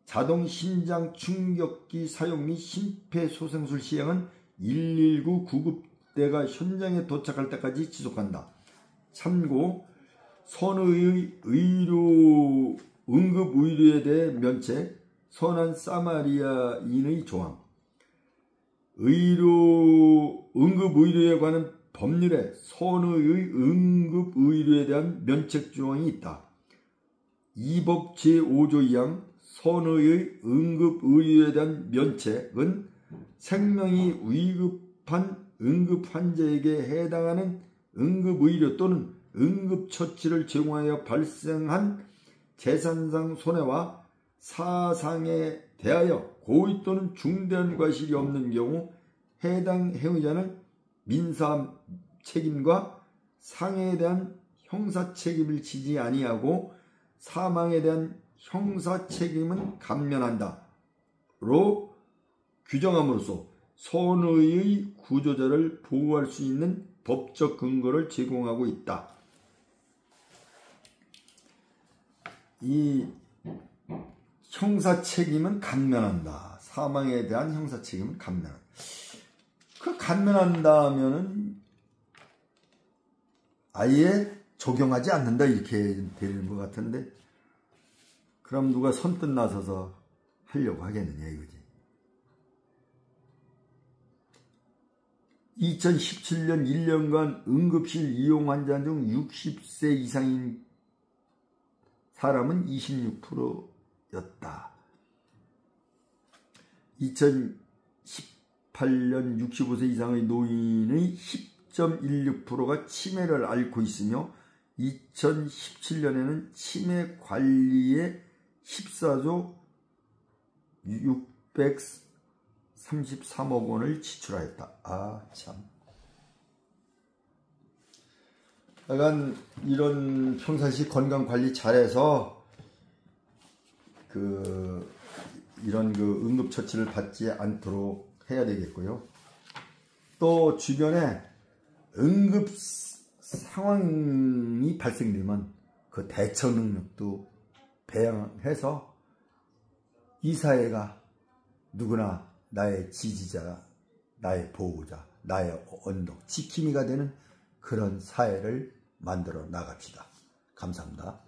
자동 심장 충격기 사용 및 심폐소생술 시행은 119 구급대가 현장에 도착할 때까지 지속한다. 참고, 선의의 응급의료에 대해 면책, 선한 사마리아인의 조항. 응급의료에 관한 법률에 선의의 응급의료에 대한 면책 조항이 있다. 이법 제5조 2항 선의의 응급의료에 대한 면책은 생명이 위급한 응급환자에게 해당하는 응급의료 또는 응급처치를 제공하여 발생한 재산상 손해와 사상에 대하여 고의 또는 중대한 과실이 없는 경우 해당 행위자는 민사 책임과 상해에 대한 형사 책임을 지지 아니하고 사망에 대한 형사 책임은 감면한다. 로 규정함으로써 선의의 구조자를 보호할 수 있는 법적 근거를 제공하고 있다. 이 형사 책임은 감면한다. 사망에 대한 형사 책임은 감면한다. 그 감면한다면은 아예 적용하지 않는다 이렇게 되는 것 같은데, 그럼 누가 선뜻 나서서 하려고 하겠느냐 이거지. 2017년 1년간 응급실 이용 환자 중 60세 이상인 사람은 26%였다. 2018년 65세 이상의 노인의 10.16%가 치매를 앓고 있으며 2017년에는 치매 관리에 14조 633억 원을 지출하였다. 아, 참. 약간 이런 평상시 건강관리 잘해서 이런 응급처치를 받지 않도록 해야 되겠고요. 또 주변에 응급 상황이 발생되면 그 대처 능력도 배양해서 이 사회가 누구나 나의 지지자, 나의 보호자, 나의 언덕, 지킴이가 되는 그런 사회를 만들어 나갑시다. 감사합니다.